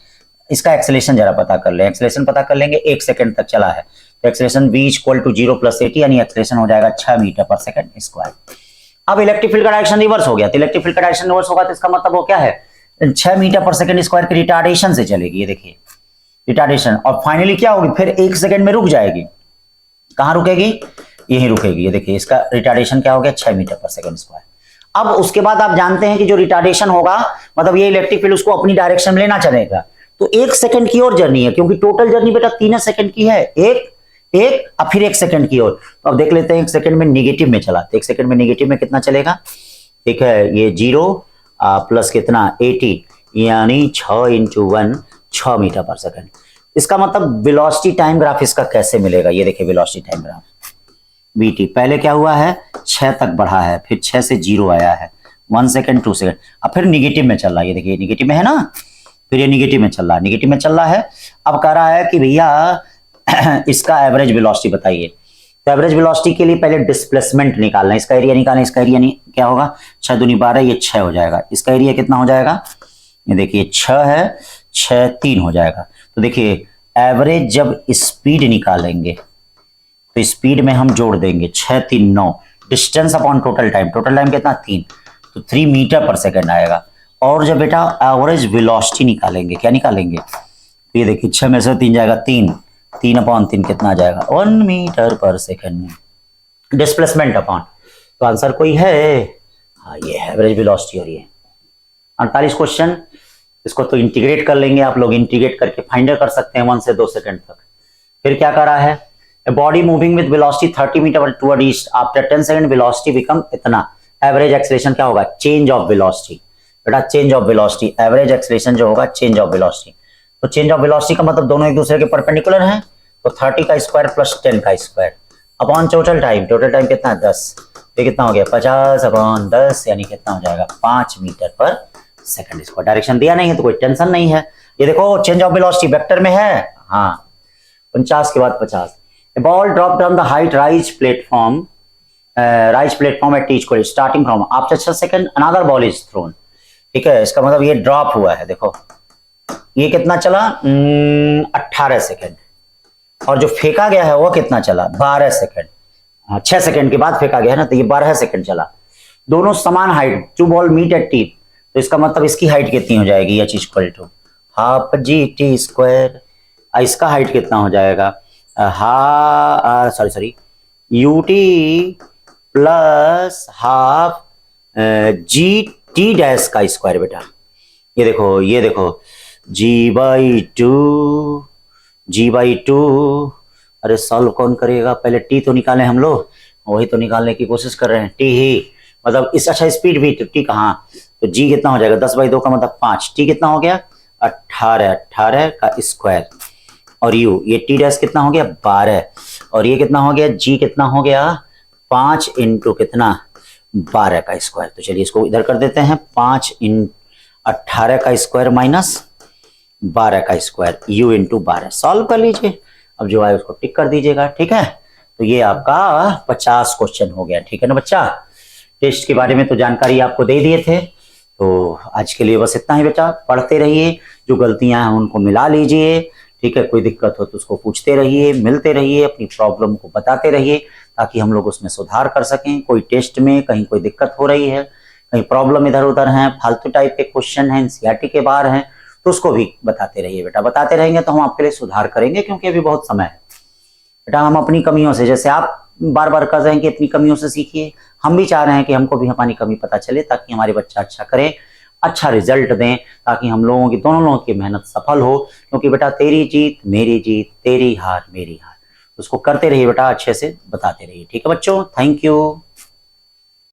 A: इसका एक्सेलरेशन जरा पता कर ले, एक्सेलरेशन पता कर लेंगे, 1 सेकंड तक चला है, तो एक्सेलरेशन v इक्वल टू 0 + 80, यानी एक्सेलरेशन हो जाएगा 6 मीटर पर सेकंड स्क्वायर। अब इलेक्ट्रिक फील्ड का डायरेक्शन रिवर्स हो गया, तो इलेक्ट्रिक फील्ड का डायरेक्शन रिवर्स होगा, तो इसका मतलब वो क्या है, 6 मीटर पर सेकंड स्क्वायर की रिटार्डेशन से चलेगी। ये देखिए रिटार्डेशन, और फाइनली क्या होगी, फिर 1 सेकंड में रुक जाएगी। कहां रुकेगी? यहीं रुकेगी। ये देखिए इसका रिटार्डेशन क्या हो गया, 6 मीटर पर सेकंड स्क्वायर। अब उसके बाद आप जानते हैं कि जो रिटार्डेशन होगा, मतलब ये इलेक्ट्रिक फील्ड उसको अपनी डायरेक्शन में लेना चलेगा, तो 1 सेकंड की और जर्नी है, क्योंकि टोटल जर्नी बेटा 3 सेकंड की है, एक और फिर 1 सेकंड की और। तो अब देख लेते हैं 1 सेकंड में निगेटिव में चला, तो 1 सेकंड में निगेटिव में कितना चलेगा? ठीक है, ये 0 प्लस कितना 80, यानी 6 × 1 6 मीटर पर सेकंड। इसका मतलब वेलोसिटी टाइम ग्राफ इसका कैसे मिलेगा? ये देखिए वेलोसिटी टाइम ग्राफ vt, पहले क्या हुआ है, 6 तक बढ़ा है, फिर 6 से 0 आया है, 1 सेकंड 2 सेकंड, अब फिर निगेटिव में चल रहा है। ये देखिए निगेटिव में है ना, फिर ये निगेटिव में चल रहा है, निगेटिव में चल रहा है। अब कह रहा है कि भैया इसका एवरेज वेलोसिटी बताइए। तो एवरेज वेलोसिटी के लिए पहले डिस्प्लेसमेंट निकालना है, इसका एरिया निकालना, इसका एरिया नहीं क्या होगा, 6 दूनी 12, ये 6 हो जाएगा। इसका एरिया कितना हो जाएगा? ये देखिए 6 है, 6 3 हो जाएगा। तो देखिए एवरेज जब स्पीड निकालेंगे तो स्पीड में हम जोड़ देंगे 6 3 9, distance upon total time, total time कितना 3, तो 3 मीटर पर सेकंड आएगा। और जब बेटा एवरेज वेलोसिटी निकालेंगे, क्या निकालेंगे, तो ये देखिए 6 में से 3 जाएगा 3, 3/3 कितना आ जाएगा, 1 मीटर पर सेकंड में डिस्प्लेसमेंट अपॉन। तो आंसर कोई है? हाँ, ये है एवरेज वेलोसिटी। और ये 48 क्वेश्चन, इसको तो इंटीग्रेट कर लेंगे आप लोग, इंटीग्रेट करके फाइंड कर सकते हैं 1 से 2 सेकंड तक। फिर क्या कर रहा है, a body moving with velocity 30 meter toward east after 10 second velocity become इतना, एवरेज एक्सेलरेशन क्या होगा, चेंज ऑफ वेलोसिटी। बेटा change of velocity, average acceleration जो होगा चेंज ऑफ वेलोसिटी। तो चेंज ऑफ वेलोसिटी का मतलब दोनों एक दूसरे के परपेंडिकुलर हैं, तो 30 का स्क्वायर प्लस 10 का square upon total time, total time कितना 10, ये कितना हो गया 50/10, यानी कितना हो जाएगा 5 मीटर पर सेकंड। इसको डायरेक्शन दिया नहीं है तो कोई टेंशन नहीं है। ये देखो चेंज ऑफ वेलोसिटी वेक्टर में है, हाँ 49 के बाद 50। A ball dropped on the height rise platform at each course starting from after 6 seconds another ball is thrown। ठीक है, इसका मतलब ये ड्रॉप हुआ है, देखो ये कितना चला 18 सेकंड, और जो फेंका गया है वो कितना चला 12 सेकंड। 6 सेकंड के बाद फेंका गया है ना, तो ये 12 सेकंड चला। दोनों समान height, 2 ball meet at teeth, तो इसका मतलब इसकी हाइट कितनी हो जाएगी, h equal to half gt square. इसका हाइट कितना हो जाएगा, sorry ut plus half gt dash का स्क्वायर। बेटा ये देखो g/2, अरे सॉल्व कौन करेगा, पहले t तो निकालें हम लोग, वही तो निकालने की कोशिश कर रहे हैं। t ही मतलब इस, अच्छा स्पीड भी, तो t कहाँ, तो g कितना हो जाएगा 10/2 का मतलब 5, t कितना हो गया 18 का स्क्वायर, और u ये t डैश कितना हो गया 12, और ये कितना हो गया g कितना हो गया 5 × कितना 12 का स्क्वायर। तो चलिए इसको इधर कर देते हैं, 5 × 18 का स्क्वायर माइनस 12 का स्क्वायर, u × 12 सॉल्व कर लीजिए। अब जो आए उसको टिक कर दीजिएगा, ठीक है। तो ये आपका 50 क्वेश्चन हो गया, ठीक है ना बच्चा। टेस्ट के बारे में तो जानकारी आपको दे दिए थे, तो आज के लिए बस इतना ही बेटा। पढ़ते रहिए, जो गलतियां हैं उनको मिला लीजिए, ठीक है। कोई दिक्कत हो तो उसको पूछते रहिए, मिलते रहिए, अपनी प्रॉब्लम को बताते रहिए, ताकि हम लोग उसमें सुधार कर सकें। कोई टेस्ट में कहीं कोई दिक्कत हो रही है कहीं प्रॉब्लम इधर उधर है, फालतू टाइप के क्वेश्चन हैं, एनसीईआरटी के बाहर हैं, तो उसको भी बताते रहिए बेटा। बताते रहेंगे तो हम आपके लिए सुधार करेंगे, क्योंकि अभी बहुत समय है बेटा। हम अपनी कमियों से, जैसे आप बार बार कर रहे हैं कि अपनी कमियों से सीखिए, हम भी चाह रहे हैं कि हमको भी हमारी कमी पता चले, ताकि हमारे बच्चा अच्छा करें, अच्छा रिजल्ट दें, ताकि हम लोगों की, दोनों लोगों की मेहनत सफल हो। क्योंकि बेटा तेरी जीत मेरी जीत, तेरी हार मेरी हार, उसको करते रहिए बेटा, अच्छे से बताते रहिए। ठीक है बच्चों, थैंक यू।